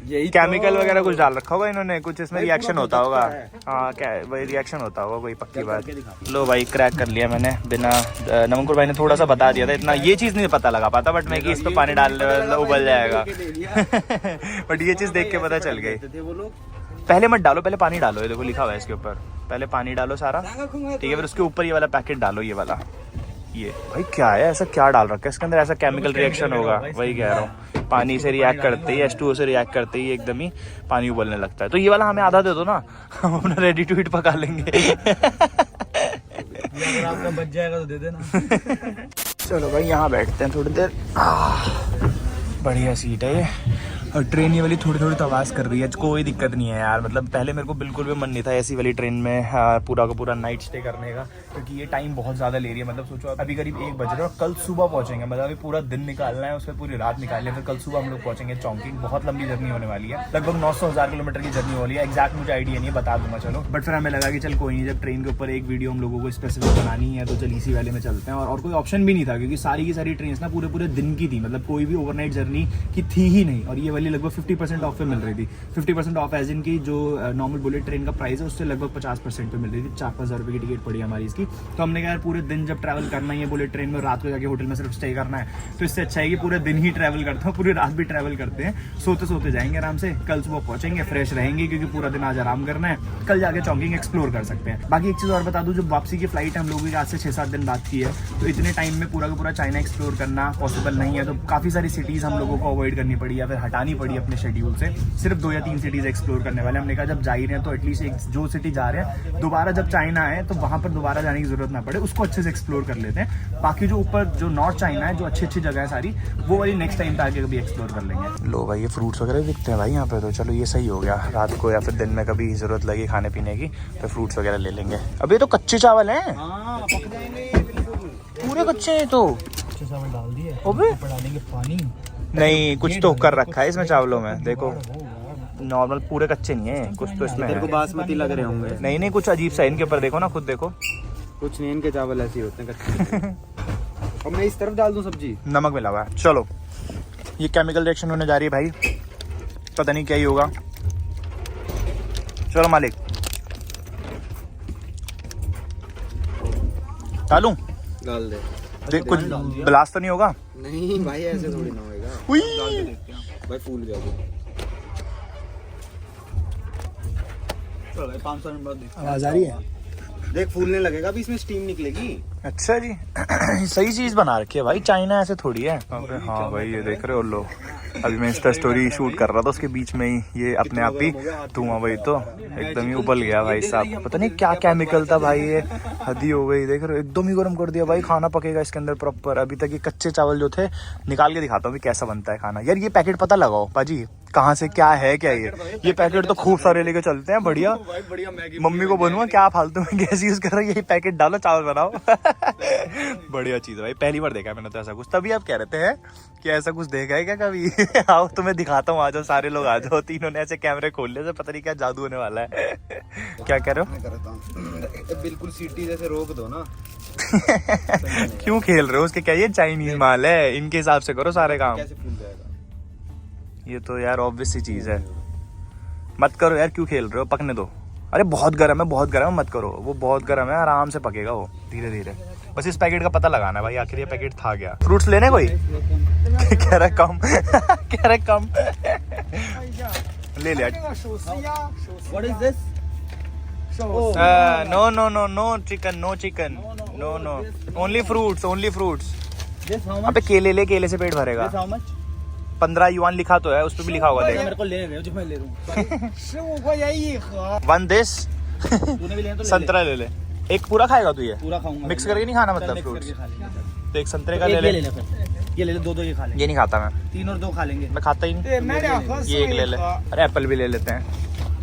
यही केमिकल वगैरह कुछ डाल रखा होगा इन्होंने, कुछ इसमें भाई रिएक्शन पूरा होता होगा। भुतकता हाँ क्या वही रिएक्शन होता होगा, कोई पक्की बात। करके दिखा। लो भाई क्रैक कर लिया मैंने, बिना नमकुर भाई ने थोड़ा सा बता दिया था, इतना ये चीज़ नहीं पता लगा पाता, बट मैं कि इस पे पानी डाल उबल जाएगा। बट ये चीज़ देख के पता चल गई। वो लोग पहले मत डालो, पहले पानी डालो। ये देखो लिखा हुआ है इसके ऊपर, पहले पानी डालो सारा, ठीक है, फिर उसके ऊपर ये वाला पैकेट डालो, ये वाला। ये भाई क्या है, ऐसा क्या डाल रखा है इसके अंदर? ऐसा केमिकल रिएक्शन होगा, वही कह रहा हूँ। पानी से रिएक्ट करते ही, H2O से रिएक्ट करते ही एकदम ही पानी उबलने लगता है। तो ये वाला हमें आधा दे दो ना, हम अपना रेडी टू ईट पका लेंगे। अगर आपका बच जाएगा तो दे देना। चलो भाई यहाँ बैठते हैं थोड़ी देर। बढ़िया सीट है ये, और ट्रेन ये वाली थोड़ी थोड़ी तो आवाज़ कर रही है, कोई दिक्कत नहीं है यार। मतलब पहले मेरे को बिल्कुल भी मन नहीं था ऐसी वाली ट्रेन में पूरा का पूरा नाइट स्टे करने का, क्योंकि ये टाइम बहुत ज़्यादा ले रही है। मतलब सोचो अभी करीब 1 बज रहा है और कल सुबह पहुँचेंगे, मतलब अभी पूरा दिन निकालना है, उसमें पूरी रात निकालनी है, फिर कल सुबह हम लोग पहुँचेंगे चौंकिंग। बहुत लंबी जर्नी होने वाली है, लगभग 900-1000 किलोमीटर की जर्नी वाली है। एक्जैक्ट मुझे आइडिया नहीं है, बता दूंगा चलो। बट फिर हमें लगा कि चल कोई नहीं, जब ट्रेन के ऊपर एक वीडियो हम लोगों को स्पेसिफिक बनानी है तो चल इसी वाले में चलते हैं। और कोई ऑप्शन भी नहीं था, क्योंकि सारी की सारी ट्रेन ना पूरे दिन की थी, मतलब कोई भी ओवरनाइट जर्नी की थी ही नहीं। और ये वाली लगभग 50% ऑफ पे मिल रही थी। 50% ऑफ एज इन की जो नॉर्मल बुलेट ट्रेन का प्राइस है उससे लगभग 50% पे मिल रही थी। 4-5 हज़ार रुपये की टिकट पड़ी हमारी इसकी। तो हमने कहा यार पूरे दिन जब ट्रैवल करना ही है बुलेट ट्रेन में, रात को जाके होटल में सिर्फ स्टे करना है, तो इससे अच्छा है कि पूरे दिन ही ट्रैवल करते हैं, पूरी रात भी ट्रैवल करते हैं, सोते सोते जाएंगे आराम से। कल सुबह पहुंचेंगे, फ्रेश रहेंगे, क्योंकि पूरा दिन आज आराम करना है, कल जाके चौकिंग एक्सप्लोर कर सकते हैं। बाकी एक चीज़ और बता दूं, जो वापसी की फ्लाइट है हम लोगों की आज से 6-7 दिन बाद की है, तो इतने टाइम में पूरा का पूरा चाइना एक्सप्लोर करना पॉसिबल नहीं है। तो काफ़ी सारी सिटीज़ हम लोगों को अवॉइड करनी पड़ी या फिर हटानी पड़ी अपने शेड्यूल से। सिर्फ 2 या 3 सिटीज़ एक्सप्लोर करने वाले। हमने कहा जब जा ही रहे हैं तो एटलीस्ट एक जो सिटी जा रहे हैं, दोबारा जब चाइना आए तो वहाँ पर दोबारा जाने की जरूरत ना पड़े, उसको अच्छे से एक्सप्लोर कर लेते हैं। बाकी जो ऊपर जो नॉर्थ चाइना है, जो अच्छी अच्छी जगह है सारी, वो वाली नेक्स्ट टाइम पे आके कभी एक्सप्लोर कर लेंगे। लो भाई ये फ्रूट्स वगैरह दिखते हैं भाई यहाँ पे, तो चलो ये सही हो गया। रात को या फिर दिन में कभी जरूरत लगी खाने पीने की तो फ्रूट्स वगैरह ले लेंगे। अब ये तो कच्चे चावल हैं, पूरे कच्चे हैं। तो चावल डाल दिए, अबे डालेंगे पानी। नहीं, कुछ तो कर रखा है इसमें चावलों में, देखो नॉर्मल पूरे कच्चे नहीं है, कुछ तो इसमें तेरे को है। बासमती लग रहे होंगे। नहीं कुछ अजीब सा इनके ऊपर देखो ना, खुद देखो। कुछ नहीं, इनके चावल ऐसे ही होते हैं कच्चे। और मैं इस तरफ डाल दूं सब्जी, नमक मिला हुआ है। चलो ये केमिकल रिएक्शन होने जा रही है भाई, पता नहीं क्या ही होगा। चलो मालिक डालूं, डाल दे। देख कुछ ब्लास्ट तो नहीं होगा? नहीं भाई ऐसे थोड़ी ना होएगा। उई! भाई फूल गया वो। आवाज आ रही है, देख फूलने लगेगा, अभी इसमें स्टीम निकलेगी। अच्छा जी। सही चीज बना रखी है भाई, चाइना ऐसे थोड़ी है। हाँ भाई ये देख रहे हो लो, अभी मैं इंस्टा स्टोरी शूट कर रहा था, उसके बीच में ही ये अपने आप ही धुआं, वही तो एकदम ही उबल गया भाई साहब। पता नहीं क्या केमिकल था भाई, ये हदी हो गई। देख रहे हो एकदम ही गर्म कर दिया भाई, खाना पकेगा इसके अंदर प्रॉपर। अभी तक ये कच्चे चावल जो थे, निकाल के दिखाता हूँ अभी कैसा बनता है खाना। यार ये पैकेट पता लगाओ पाजी, कहाँ से क्या है क्या ये पैकेट तो खूब सारे लेके चलते हैं। बढ़िया मम्मी को बोलूंगा क्या फालतू में गैस यूज कर रहा है, यही पैकेट डालो चावल बनाओ। बढ़िया चीज है भाई, पहली बार देखा है मैंने तो ऐसा कुछ। तभी आप कह रहे हैं कि ऐसा कुछ देखा है क्या कभी? आओ तुम्हें दिखाता हूँ, आ जाओ सारे लोग आ जाओ। तीनों ने ऐसे कैमरे खोल लिए, पता नहीं क्या जादू होने वाला है। क्या कह रहे हो? बिल्कुल सीटी जैसे रोक दो ना। क्यों खेल रहे हो उसके? क्या ये चाइनीज माल है, इनके हिसाब से करो सारे काम। कैसे फूल जाएगा ये तो यार ऑब्वियस सी चीज है, मत करो यार, क्यों खेल रहे हो? पकने दो। अरे बहुत गर्म है, बहुत गर्म है, मत करो। वो बहुत गर्म है, आराम से पकेगा वो धीरे धीरे। बस इस पैकेट का पता लगाना है भाई, आखिर ये पैकेट था क्या। फ्रूट्स लेने कोई? कह रहा कम। कह रहा कम। ले लिया। What is this? No, no, no, no chicken, no chicken. No, no. Only fruits, only fruits. अबे केले ले, केले से पेट भरेगा. 15 युआन लिखा तो है, उस पे भी लिखा होगा देख. मेरे को लेने दे जो मैं ले लूं. One this. तूने भी लेना तो ले संतरा ले ले. एक पूरा खाएगा तू ये? पूरा खाऊंगा. मिक्स करके नहीं खाना मतलब मिक्स फ्रूट्स. करके खा लेंगे. तो एक संतरे का एक ले ये ले. ले फिर. ये ले ले, दो ये खा लेंगे. ये नहीं खाता मैं. 3 और 2 खा लेंगे. मैं खाता ही नहीं. ये एक ले ले. अरे एप्पल भी ले लेते हैं.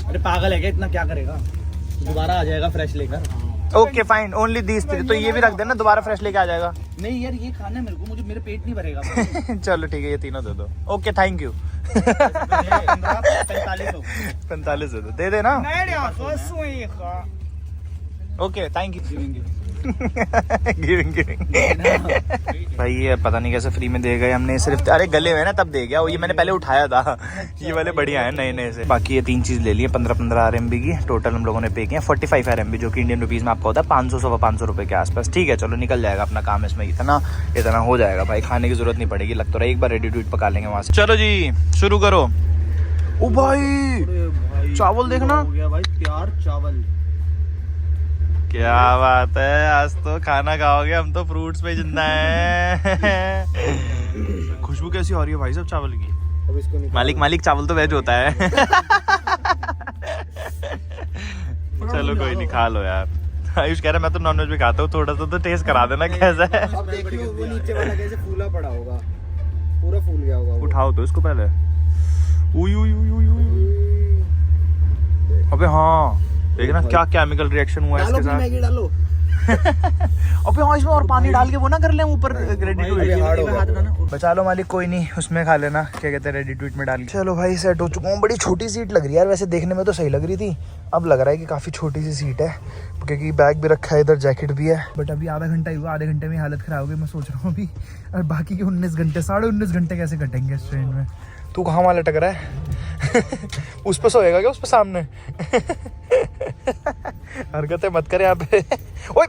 अरे पागल है क्या, इतना क्या करेगा? दोबारा आ जाएगा फ्रेश लेकर. Okay fine, only these 3. तो ये भी रख देना, दोबारा फ्रेश लेके आ जाएगा. नहीं यार ये खाना है मेरे को, मुझे मेरे पेट नहीं भरेगा. चलो ठीक है, ये तीनों दे दो. Okay thank you. 45 दे दो, दे देना. Okay thank you. गिविंग भाई ये पता नहीं कैसे फ्री में दे गए. हमने सिर्फ अरे गले हुए ना तब दे गया. ये मैंने पहले उठाया था. ये वाले बढ़िया है नए नए से. बाकी ये 3 चीज ले लिए 15-15 RMB की. टोटल हम लोगों ने पे किए 45 RMB, जो कि इंडियन रुपीज में आपको होता है 500-500 रुपए के आसपास. ठीक है चलो निकल जाएगा अपना काम इसमें. इतना हो जाएगा भाई. खाने की जरूरत नहीं पड़ेगी. लग तो रहा है एक बार रेडी टू ईट पका लेंगे वहां से. चलो जी शुरू करो. ओ भाई चावल देखना. हो गया भाई प्यार चावल. क्या बात है, आज तो खाना खाओगे. हम तो फ्रूट्स पे जिंदा है. खुशबू कैसी हो रही है भाई साहब चावल की. अब इसको मालिक चावल तो वेज होता है. चलो कोई नहीं, खा लो यार. आयुष कह रहा है मैं तो नॉनवेज भी खाता हूँ, थोड़ा सा तो टेस्ट करा देना कैसा है. अब देखियो वो नीचे वाला कैसे फूला पड़ा होगा. पूरा फूल गया होगा वो. उठाओ तो इसको पहले. उई उई उई उई उई. अबे हाँ देखना क्या केमिकल रिएक्शन हुआ है इसके साथ. मैगी डालो. अबे हाँ इसमें और पानी डाल के वो ना कर ले ऊपर रेडी टू ईट. बचा लो मालिक, कोई नहीं उसमें खा लेना. क्या कहते हैं रेडी टू ईट में डाल के. चलो भाई सेट हो चुका हूँ. बड़ी छोटी सीट लग रही है यार. वैसे देखने में तो सही लग रही थी, अब लग रहा है कि काफी छोटी सी सीट है, क्योंकि बैग भी रखा है इधर, जैकेट भी है. बट अभी आधा घंटा ही हुआ. आधे घंटे में हालत खराब हो गई. मैं सोच रहा हूँ अभी और बाकी के 19 घंटे 19.5 घंटे कैसे कटेंगे इस ट्रेन में. तू कहाँ वाला लटक रहा है. उस पे सोएगा क्या, उस पे सामने. हरकतें मत कर यहाँ पे. ओए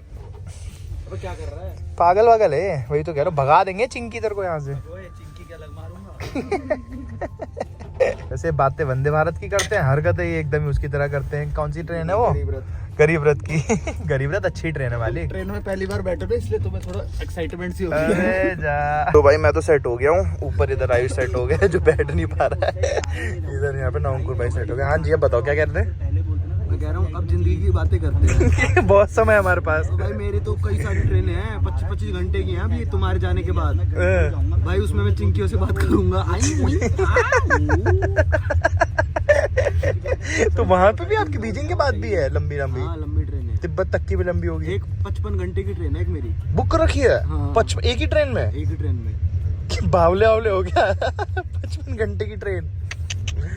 क्या कर रहा है? पागल वागल है. वही तो कह रहा हूँ, भगा देंगे चिंकी तेरे को यहाँ से. चिंकी क्या लग मारूंगा. वैसे बातें वंदे भारत की करते हैं, हरकतें ये एकदम ही उसकी तरह करते हैं. कौन सी ट्रेन है वो? गरीब रथ की. गरीब रथ अच्छी ट्रेन है वाली. ट्रेन में पहली बार बैठो ना, इसलिए तुम्हें थोड़ा एक्साइटमेंट सी हो अरे गई. जा. तो भाई मैं तो सेट हो गया हूँ. ऊपर इधर आयुष सेट हो गया जो बैठ नहीं पा रहा है. इधर यहाँ पे नौंकुर भाई सेट हो गया. हाँ जी अब बताओ क्या कहते हैं. मैं कह रहा हूँ अब जिंदगी की बातें करते हैं. बहुत समय हमारे पास. भाई मेरी तो कई सारी ट्रेनें हैं, 25 घंटे की हैं अभी तुम्हारे जाने के बाद. भाई उसमें मैं चिंकियों से बात करूंगा. तो वहाँ पे भी आपकी बीजिंग के बाद भी है लंबी लंबी. हाँ लंबी ट्रेन है. तिब्बत तक की भी लंबी होगी. एक 55 घंटे की ट्रेन है एक मेरी. बुक रखी है. हाँ. एक ही ट्रेन में. एक ही ट्रेन में. बावले आवले हो गया. 55 घंटे की ट्रेन.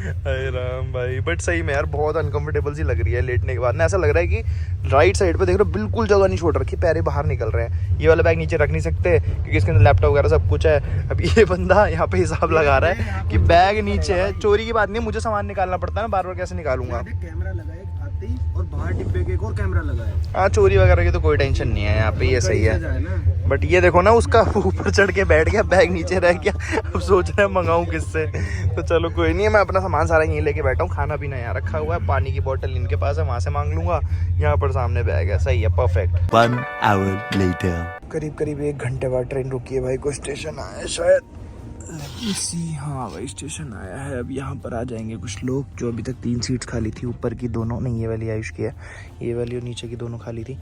अरे राम भाई. बट सही में यार बहुत अनकंफर्टेबल सी लग रही है लेटने के बाद ना. ऐसा लग रहा है कि राइट साइड पे देख रहे हो बिल्कुल जगह नहीं छोड़ रखी, पैरे बाहर निकल रहे हैं. ये वाला बैग नीचे रख नहीं सकते क्योंकि इसके अंदर लैपटॉप वगैरह सब कुछ है. अब ये बंदा यहाँ पे हिसाब लगा रहा है कि बैग नीचे है. चोरी की बात नहीं, मुझे सामान निकालना पड़ता है ना, बार बार कैसे निकालूंगा. कैमरा लगा है आते ही, और बाहर डिब्बे के एक और कैमरा लगा है. हाँ चोरी वगैरह की तो कोई टेंशन नहीं है यहाँ पे, ये सही है. बट ये देखो ना उसका ऊपर चढ़ के बैठ गया, बैग नीचे रह गया. अब सोच रहे हैं मंगाऊं किससे. तो चलो कोई नहीं है, मैं अपना सामान सारा यहीं लेके बैठा हूँ. खाना पीना यहाँ रखा हुआ है, पानी की बोतल इनके पास है, वहाँ से मांग लूंगा. यहाँ पर सामने बैग है. सही है, परफेक्ट. 1 hour later. करीब 1 घंटे बाद ट्रेन रुकी है भाई. कोई स्टेशन आया है शायद. हाँ भाई स्टेशन आया है. अब यहाँ पर आ जाएंगे कुछ लोग. जो अभी तक 3 सीट्स खाली थी, ऊपर की दोनों नहीं, ये वाली आयुष की है, ये वाली और नीचे की दोनों खाली थी.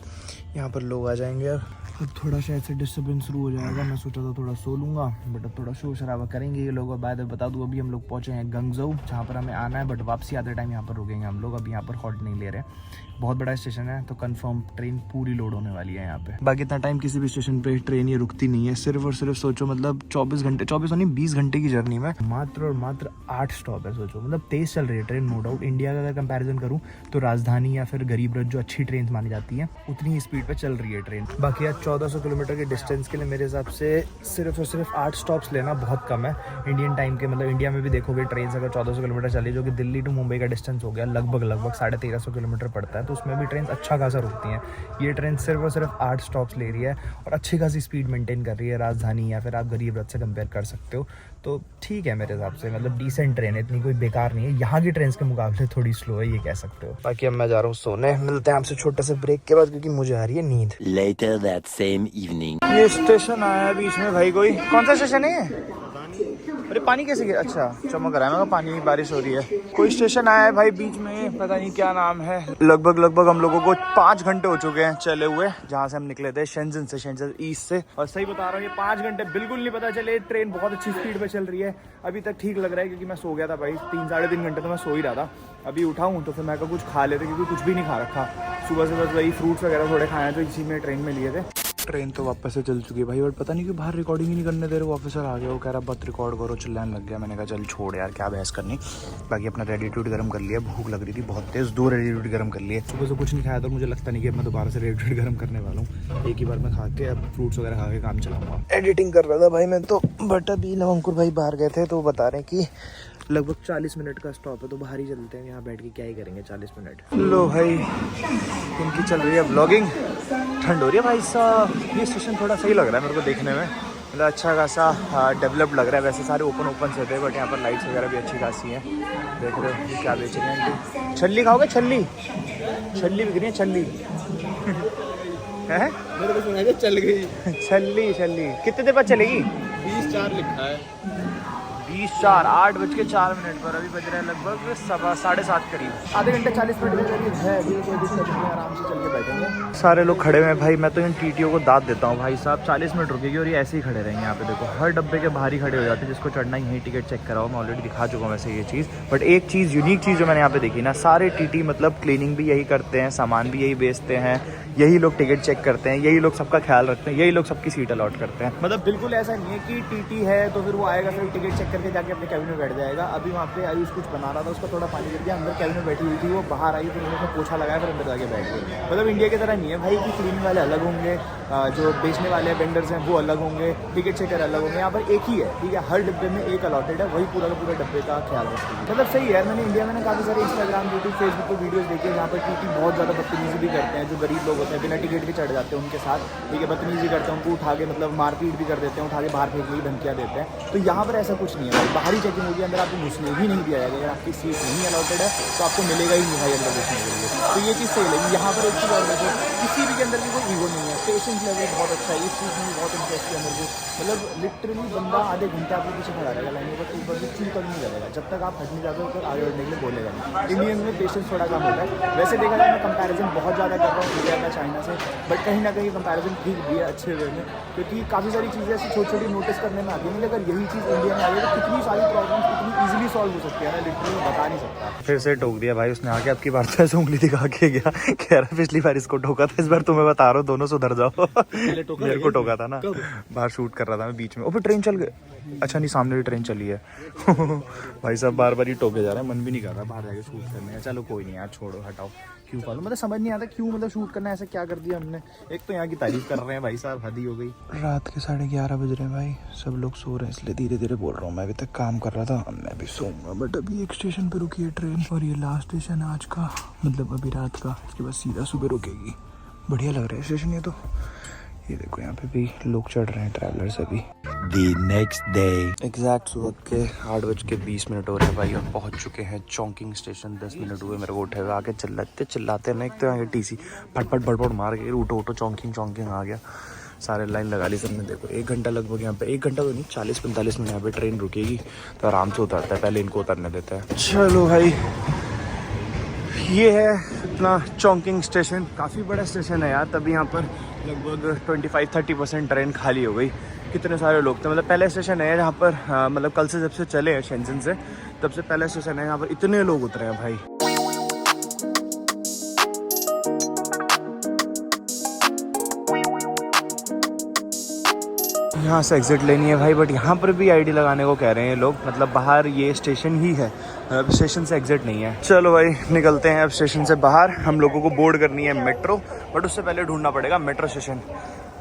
यहाँ पर लोग आ जाएंगे. अब थोड़ा शायद से डिस्टर्बेंस शुरू हो जाएगा. मैं सोचा था थोड़ा सो लूँगा, बट अब थोड़ा शोर शराबा करेंगे ये लोग. बाद में बता दूँ अभी हम लोग पहुँचे हैं गंगजऊ, जहाँ पर हमें आना है. बट वापसी आते टाइम यहाँ पर रुकेंगे हम लोग. अभी यहाँ पर हॉल्ट नहीं ले रहे. बहुत बड़ा स्टेशन है तो कंफर्म ट्रेन पूरी लोड होने वाली है यहाँ पे. बाकी इतना टाइम किसी भी स्टेशन पे ट्रेन ये रुकती नहीं है. सिर्फ और सिर्फ सोचो मतलब 24 नहीं 20 घंटे की जर्नी में मात्र और मात्र 8 स्टॉप है. सोचो मतलब तेज चल रही है ट्रेन, नो डाउट. इंडिया का अगर कंपैरिजन करूँ तो राजधानी या फिर गरीब रथ जो अच्छी ट्रेन मानी जाती है, उतनी ही स्पीड पे चल रही है ट्रेन. बाकी आज 1400 किलोमीटर के डिस्टेंस के लिए मेरे हिसाब से सिर्फ और सिर्फ 8 स्टॉप्स लेना बहुत कम है इंडियन टाइम के. मतलब इंडिया में भी देखोगे ट्रेन अगर 1400 किलोमीटर चली, जो कि दिल्ली टू मुंबई का डिस्टेंस हो गया, लगभग 1350 किलोमीटर पड़ता है, तो उसमें भी ट्रेन अच्छा खासा रुकती हैं. ये ट्रेन सिर्फ और सिर्फ 8 स्टॉप्स ले रही है और अच्छी खासी स्पीड मेंटेन कर रही है. राजधानी या फिर आप गरीब रथ से कंपेयर कर सकते हो. तो ठीक है मेरे हिसाब से, मतलब डिसेंट ट्रेन है, इतनी कोई बेकार नहीं है। यहाँ की ट्रेन के मुकाबले थोड़ी स्लो है, ये कह सकते हो। बाकी अब मैं जा रहा हूँ सोने, मिलते हैं आपसे छोटे से ब्रेक के बाद, क्योंकि मुझे आ रही है नींद। Later that same evening. ये स्टेशन आया है बीच में भाई, कोई कौन सा स्टेशन है ये? अरे पानी कैसे गया? अच्छा चमक रहा है, मैं पानी, बारिश हो रही है। कोई स्टेशन आया है भाई बीच में, पता नहीं क्या नाम है। लगभग हम लोगों को 5 घंटे हो चुके हैं चले हुए, जहाँ से हम निकले थे शेंजन से, शेंजन ईस्ट से। और सही बता रहा हूँ, ये 5 घंटे बिल्कुल नहीं पता चले। ट्रेन बहुत अच्छी स्पीड पे चल रही है, अभी तक ठीक लग रहा है, क्योंकि मैं सो गया था भाई 3-3.5 घंटे तो मैं सो ही रहा था। अभी उठा हूँ तो फिर मैं कुछ खा लेते, क्योंकि कुछ भी नहीं खा रखा। सुबह से बस वही फ्रूट्स वगैरह थोड़े खाए तो इसी में ट्रेन में लिए थे। ट्रेन तो वापस से चल चुकी है भाई, बट पता नहीं क्यों बाहर रिकॉर्डिंग ही नहीं करने दे रहे। वो ऑफिसर आ गया, वो कह रहा बत रिकॉर्ड करो, चिल्लाने लग गया। मैंने कहा चल छोड़ यार, क्या बहस करनी। बाकी अपना रेडिट्यूड गर्म कर लिया, भूख लग रही थी बहुत तेज, 2 रेडिट्यूड गर्म कर लिए। सुबह से कुछ नहीं खाया, तो मुझे लगता नहीं कि मैं दोबारा से रेडिट्यूड गर्म करने वाला हूँ। एक ही बार मैं खा के अब फ्रूट्स वगैरह खा के काम चलाऊंगा। एडिटिंग कर रहा था भाई मैं तो, बट अभी नवंकुर भाई बाहर गए थे तो बता रहे हैं कि लगभग 40 मिनट का स्टॉप है, तो बाहर ही चलते हैं। यहाँ बैठ के क्या ही करेंगे 40 मिनट। लो भाई, इनकी चल रही है व्लॉगिंग। ठंड हो रही है भाई साहब। ये स्टेशन थोड़ा सही लग रहा है मेरे को देखने में, मतलब अच्छा खासा डेवलप्ड लग रहा है। वैसे सारे ओपन से थे, बट यहाँ पर लाइट्स वगैरह भी अच्छी खासी हैं। देख रहे हो ये क्या बेच रहे हैं? छल्ली खाओगे? छल्ली बिक रही है, छल्ली है। मेरे को सुना चल गई छल्ली कितने देर बाद चलेगी? 20:04 लिखा है। 20:04, 8:04 पर। अभी बज रहे हैं लगभग 7:30 करीब। आधे घंटे 40 मिनट के करीब है, अभी कोई दिक्कत नहीं है, आराम से चल के बैठेंगे। सारे लोग खड़े हुए हैं भाई, मैं तो इन टीटीओ को दाद देता हूँ भाई साहब। 40 मिनट रुकेगी और ये ऐसे ही खड़े रहेंगे यहाँ पे। देखो हर डब्बे के बाहर ही खड़े हो जाते हैं, जिसको चढ़ना यही टिकट चेक कराओ। मैं ऑलरेडी दिखा चुका हूँ वैसे ये चीज़, बट एक चीज़ यूनिक चीज़ जो मैंने यहाँ पे देखी ना, सारे टीटी मतलब क्लीनिंग भी यही करते हैं, सामान भी यही बेचते हैं, यही लोग टिकट चेक करते हैं, यही लोग सबका ख्याल रखते हैं, यही लोग सबकी सीट अलॉट करते हैं। मतलब बिल्कुल ऐसा नहीं है कि टीटी है तो फिर वो आएगा फिर टिकट चेक करके जाके अपने कैबिन में बैठ जाएगा। अभी वहाँ पे आयुष कुछ बना रहा था, उसका थोड़ा पानी गिर गया, अंदर कैबिन में बैठी हुई थी, वो बाहर आई, फिर उन्होंने पोछा लगाया, फिर अंदर जाके बैठ गई। मतलब इंडिया की तरह नहीं है भाई कि क्लीनिंग वाले अलग होंगे, जो बेचने वाले वेंडर्स हैं वो अलग होंगे, टिकट चेकर अलग होंगे। यहाँ पर एक ही है, ठीक है, हर डिब्बे में एक अलॉटेड है, वही पूरा का पूरा डब्बे का ख्याल रखती है। मतलब सही है यार। मैंने इंडिया में ना काफ़ी सारे इंस्टाग्राम, यूट्यूब, फेसबुक पर वीडियोज़ देखे जहाँ पर टीटी बहुत ज़्यादा बदतमीजी भी करते हैं। जो गरीब लोग होते हैं बिना टिकट के चढ़ जाते हैं उनके साथ, ठीक है, बदतमीजी करते हैं, उनको उठा के मतलब मारपीट भी कर देते हैं, उठा के बाहर फेंकने की धमकियाँ देते हैं। तो यहाँ पर ऐसा कुछ नहीं है भाई, बाहरी चेकिंग होगी, अंदर आपको घुसने ही नहीं दिया जाएगा। अगर आपकी सीट नहीं अलॉटेड है तो आपको मिलेगा ही नहीं भाई अंदर घुसने के लिए। तो ये चीज़ सही लगी। यहाँ पर एक चीज़ और देखो, किसी भी के अंदर भी कोई ईगो नहीं है, पेशेंस लेवल बहुत अच्छा है। इस चीज़ में बहुत इंटरेस्ट है मेरे को। मतलब लिटरली बंदा आधे घंटे आपके पीछे खड़ा रहेगा लाइन में, बट ऊपर से चीज कभी नहीं करेगा जब तक आप हट नहीं जाते हो, तो आगे बढ़ने के लिए बोलेगा नहीं। इंडियन में पेशेंस थोड़ा कम होता है। वैसे देखा जाए मैं कंपैरिजन बहुत ज़्यादा कर रहा हूँ इंडिया का चाइना से, बट कहीं ना कहीं कंपैरिजन ठीक भी है अच्छे वे में, क्योंकि काफ़ी सारी चीज़ें ऐसी छोटी छोटी नोटिस करने में आती है। अगर यही चीज़ इंडिया में आ गई तो कितनी सारी प्रॉब्लम्स कितनी ईजिली सॉल्व हो सकती है ना, लिटरली बता नहीं सकता। फिर से टोक दिया भाई उसने आके, आपकी बार से उंगली दिखा के गया, कह रहा पिछली बार इसको टोका था, इस बार तुम्हें बता रहा हूँ, दोनों सुधर जाओ। मेरे को टोका था ना, बाहर शूट कर रहा था मैं बीच में, और फिर ट्रेन चल गई। अच्छा नहीं, सामने भी ट्रेन चली है। भाई साहब बार बार ही टोके जा रहे हैं, मन भी नहीं कर रहा बाहर जाके शूट करने का। चलो कोई नहीं यार, छोड़ो हटाओ, क्यों पालो, मतलब समझ नहीं आता क्यों मतलब शूट करना है, ऐसा क्या कर दिया हमने। एक तो यहाँ की तारीफ कर रहे हैं भाई साहब, हद ही हो गई। रात के 11:30 बज रहे हैं भाई, सब लोग सो रहे हैं, इसलिए धीरे धीरे बोल रहा हूँ। मैं अभी तक काम कर रहा था, मैं भी सोऊंगा, बट अभी एक स्टेशन पे रुकी है ट्रेन, और ये लास्ट स्टेशन है आज का, मतलब अभी रात का। इसके बाद सीधा सुबह रुकेगी। बढ़िया लग रहा है स्टेशन ये तो। ये देखो यहाँ पे भी लोग चढ़ रहे हैं, ट्रैवलर्स अभी। The next day. एग्जैक्ट सुबह के 8:20 हो रहे हैं भाई, और पहुँच चुके हैं चौंकिंग स्टेशन। 10 मिनट हुए मेरे को उठे हुए, आके चिल्लाते ना, एक तो आगे टीसी फटफट बड़बड़ मार के उठो चौंकिंग आ गया। सारे लाइन लगा ली सबने। देखो 1 घंटा लगभग यहाँ पे, 1 घंटा तो नहीं 40-45 मिनट यहाँ पे ट्रेन रुकेगी, तो आराम से उतरता है, पहले इनको उतरने देते हैं। चलो भाई, ये है अपना चौंकिंग स्टेशन। काफ़ी बड़ा स्टेशन है यार, तभी यहाँ पर लगभग 25-30% ट्रेन खाली हो गई। कितने सारे लोग थे, मतलब पहला स्टेशन है जहाँ पर मतलब कल से जब से चले हैं शेंजन से, तब से पहला स्टेशन है यहाँ पर इतने लोग उतरे हैं भाई। यहाँ से एग्जिट लेनी है भाई, बट यहाँ पर भी आईडी लगाने को कह रहे हैं लोग, मतलब बाहर ये स्टेशन ही है, अब स्टेशन से एग्जिट नहीं है। चलो भाई निकलते हैं अब स्टेशन से बाहर। हम लोगों को बोर्ड करनी है मेट्रो, बट उससे पहले ढूंढना पड़ेगा मेट्रो स्टेशन।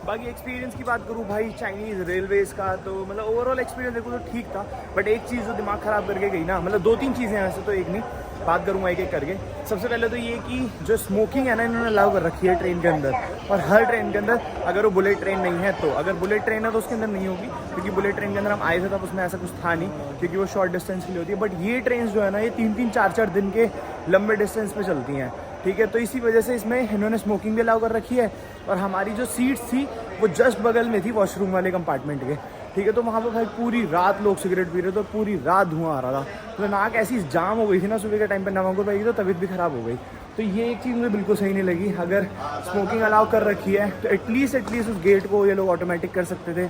बाकी एक्सपीरियंस की बात करूँ भाई चाइनीज़ रेलवेज का, तो मतलब ओवरऑल एक्सपीरियंस देखो तो ठीक था, बट एक चीज़ जो दिमाग ख़राब करके गई ना, मतलब 2-3 चीज़ें हैं वैसे तो, एक नहीं, बात करूँगा एक एक करके। सबसे पहले तो ये कि जो स्मोकिंग है ना इन्होंने अलाउ कर रखी है ट्रेन के अंदर, और हर ट्रेन के अंदर, अगर वो बुलेट ट्रेन नहीं है तो। अगर बुलेट ट्रेन है तो उसके अंदर नहीं होगी, क्योंकि बुलेट ट्रेन के अंदर हम आए थे तब उसमें ऐसा कुछ था नहीं, क्योंकि वो शॉर्ट डिस्टेंस के लिए होती है। बट ये ट्रेन जो है ना ये 3-3, 4-4 दिन के लंबे डिस्टेंस पे चलती हैं, ठीक है। तो इसी वजह से इसमें इन्होंने स्मोकिंग भी अलाउ कर रखी है। और हमारी जो सीट्स थी वो जस्ट बगल में थी वॉशरूम वाले कंपार्टमेंट के, ठीक है। तो वहाँ पर भाई पूरी रात लोग सिगरेट पी रहे थे, तो पूरी रात धुआं आ रहा था, तो नाक ऐसी जाम हो गई थी ना सुबह के टाइम पे नवंबर भाई की, तो तबीयत भी ख़राब हो गई। तो ये एक चीज़ मुझे बिल्कुल सही नहीं लगी। अगर स्मोकिंग अलाउ कर रखी है तो एटलीस्ट उस गेट को ये लोग ऑटोमेटिक कर सकते थे,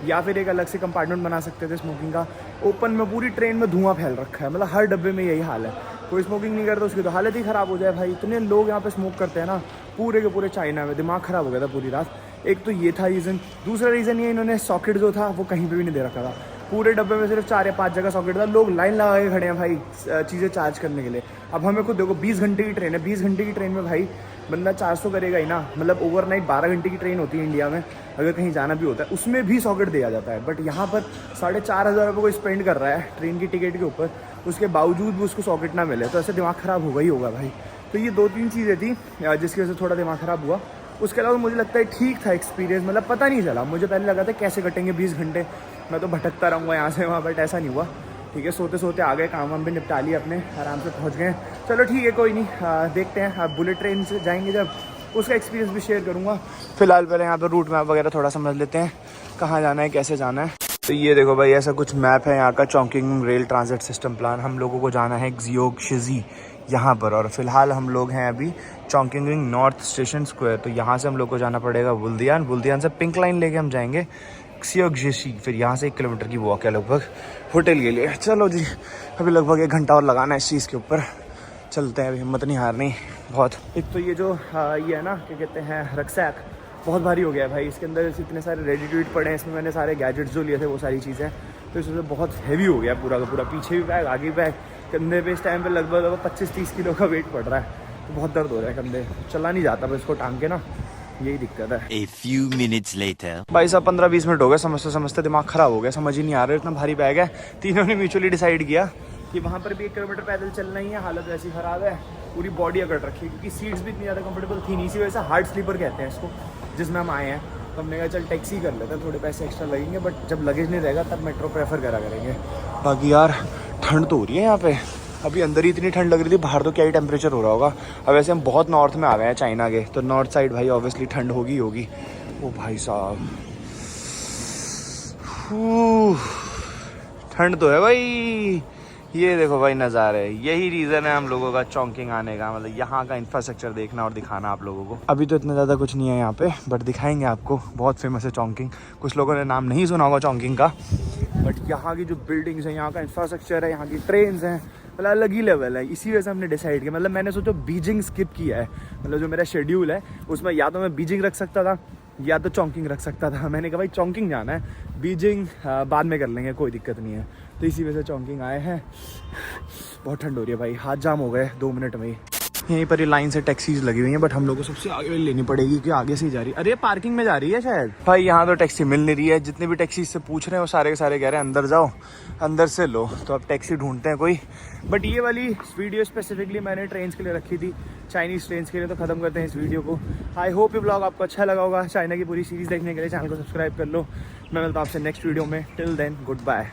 या फिर एक अलग से कंपार्टमेंट बना सकते थे स्मोकिंग का। ओपन में पूरी ट्रेन में धुआं फैल रखा है, मतलब हर डब्बे में यही हाल है। कोई स्मोकिंग नहीं करता उसकी तो हालत ही ख़राब हो जाए भाई। इतने लोग यहाँ पे स्मोक करते हैं ना पूरे के पूरे चाइना में, दिमाग ख़राब हो गया था पूरी रात। एक तो ये था रीज़न। दूसरा रीज़न ये इन्होंने सॉकेट जो था वो कहीं पे भी नहीं दे रखा था। पूरे डब्बे में सिर्फ 4 या 5 जगह सॉकेट था। लोग लाइन लगा के खड़े हैं भाई चीज़ें चार्ज करने के लिए। अब हमें खुद देखो 20 घंटे की ट्रेन है, 20 घंटे की ट्रेन में भाई बंदा 400 करेगा ही ना। मतलब ओवरनाइट 12 घंटे की ट्रेन होती है इंडिया में, अगर कहीं जाना भी होता है उसमें भी सॉकेट दिया जाता है। बट यहाँ पर 4,500 रुपये को स्पेंड कर रहा है ट्रेन की टिकट के ऊपर, उसके बावजूद भी उसको सॉकेट ना मिले, तो ऐसे दिमाग ख़राब होगा ही होगा भाई। तो ये 2-3 चीज़ें थी जिसकी वजह से थोड़ा दिमाग ख़राब हुआ। उसके अलावा मुझे लगता है ठीक था एक्सपीरियंस, मतलब पता नहीं चला। मुझे पहले लगा था कैसे कटेंगे 20 घंटे, मैं तो भटकता रहूँगा यहाँ से वहाँ, बट ऐसा नहीं हुआ, ठीक है। सोते सोते आ गए, काम वाम भी निपटा लिए अपने, आराम से पहुँच गए। चलो ठीक है, कोई नहीं, देखते हैं। आप बुलेट ट्रेन से जाएंगे जब, उसका एक्सपीरियंस भी शेयर करूँगा। फिलहाल पहले यहाँ पर रूट मैप वगैरह थोड़ा समझ लेते हैं, कहाँ जाना है, कैसे जाना है। तो ये देखो भाई, ऐसा कुछ मैप है यहाँ का, चॉन्किंग रेल ट्रांजिट सिस्टम प्लान। हम लोगों को जाना है xiuxizi यहाँ पर, और फिलहाल हम लोग हैं अभी चॉन्किंग नॉर्थ स्टेशन स्क्वायर। तो यहाँ से हम लोग को जाना पड़ेगा बुल्दियान से पिंक लाइन लेके हम जाएंगे xiuxizi। फिर यहाँ से 1 किलोमीटर की वॉक है लगभग होटल के लिए। चलो जी, अभी लगभग 1 घंटा और लगाना है इस चीज़ के ऊपर। चलते हैं, अभी हिम्मत नहीं हारनी बहुत। एक तो ये जो ये है ना, क्या कहते हैं, रक्सैक, बहुत भारी हो गया है भाई। इसके अंदर इतने सारे रेडी टू ईट पड़े हैं, इसमें मैंने सारे गैजेट्स जो लिए थे वो सारी चीज़ें, तो इसमें बहुत हैवी हो गया पूरा का पूरा। पीछे भी बैग, आगे बैग, कंधे पे इस टाइम पे लगभग 25-30 किलो का वेट पड़ रहा है, तो बहुत दर्द हो रहा है कंधे, चला नहीं जाता बस इसको टांग के ना, यही दिक्कत है। A few minutes later. भाई साहब 15-20 मिनट हो गए, समझते समझते दिमाग ख़राब हो गया, समझ ही नहीं आ रहा इतना भारी बैग है। तीनों ने म्यूचुअली डिसाइड किया कि वहाँ पर भी 1 किलोमीटर पैदल चलना ही है। हालत वैसी ख़राब है, पूरी बॉडी अकड़ रखी है, क्योंकि सीट्स भी इतनी ज़्यादा कंफर्टेबल थी नहीं। इसी वजह से हार्ड स्लीपर कहते हैं इसको, जिसमें हम आए हैं। तो हमने कहा चल टैक्सी कर लेते हैं, थोड़े पैसे एक्स्ट्रा लगेंगे, बट जब लगेज नहीं रहेगा तब मेट्रो प्रेफर करा करेंगे। बाकी यार ठंड तो हो रही है यहाँ पे, अभी अंदर ही इतनी ठंड लग रही थी, बाहर तो क्या ही टेम्परेचर हो रहा होगा। अब वैसे हम बहुत नॉर्थ में आ गए हैं चाइना के, तो नॉर्थ साइड भाई ऑब्वियसली ठंड होगी। ओ भाई साहब, ठंड तो है भाई। ये देखो भाई नज़ारे, यही रीज़न है हम लोगों का चॉन्किंग आने का, मतलब यहाँ का इंफ्रास्ट्रक्चर देखना और दिखाना आप लोगों को। अभी तो इतना ज़्यादा कुछ नहीं है यहाँ पे, बट दिखाएंगे आपको। बहुत फेमस है चॉन्किंग, कुछ लोगों ने नाम नहीं सुना होगा चॉन्किंग का, बट यहाँ की जो बिल्डिंग्स हैं, यहाँ का इंफ्रास्ट्रक्चर है, यहाँ की ट्रेन्स हैं, मतलब अलग ही लेवल है। इसी वजह से हमने डिसाइड किया, मतलब मैंने सोचा बीजिंग स्किप किया है, मतलब जो मेरा शेड्यूल है उसमें या तो मैं बीजिंग रख सकता था या तो चॉन्किंग रख सकता था। मैंने कहा भाई चॉन्किंग जाना है, बीजिंग बाद में कर लेंगे, कोई दिक्कत नहीं है। तो इसी वजह से चॉन्किंग आए हैं। बहुत ठंड हो रही है भाई, हाथ जाम हो गए 2 मिनट में ही। यहीं पर ही लाइन से टैक्सीज लगी हुई हैं, बट हम लोग को सबसे आगे लेनी पड़ेगी क्योंकि आगे से ही जा रही है। अरे पार्किंग में जा रही है शायद भाई, यहाँ तो टैक्सी मिल नहीं रही है। जितने भी टैक्सी से पूछ रहे हैं वो सारे के सारे कह रहे हैं अंदर जाओ, अंदर से लो। तो अब टैक्सी ढूंढते हैं कोई। बट ये वाली वीडियो स्पेसिफिकली मैंने ट्रेन के लिए रखी थी, चाइनीज़ ट्रेन के लिए। तो ख़त्म करते हैं इस वीडियो को। आई होप ये ब्लॉग आपको अच्छा लगा होगा। चाइना की पूरी सीरीज़ देखने के लिए चैनल को सब्सक्राइब कर लो। मैं मिलता हूँ आपसे नेक्स्ट वीडियो में। Till then good bye.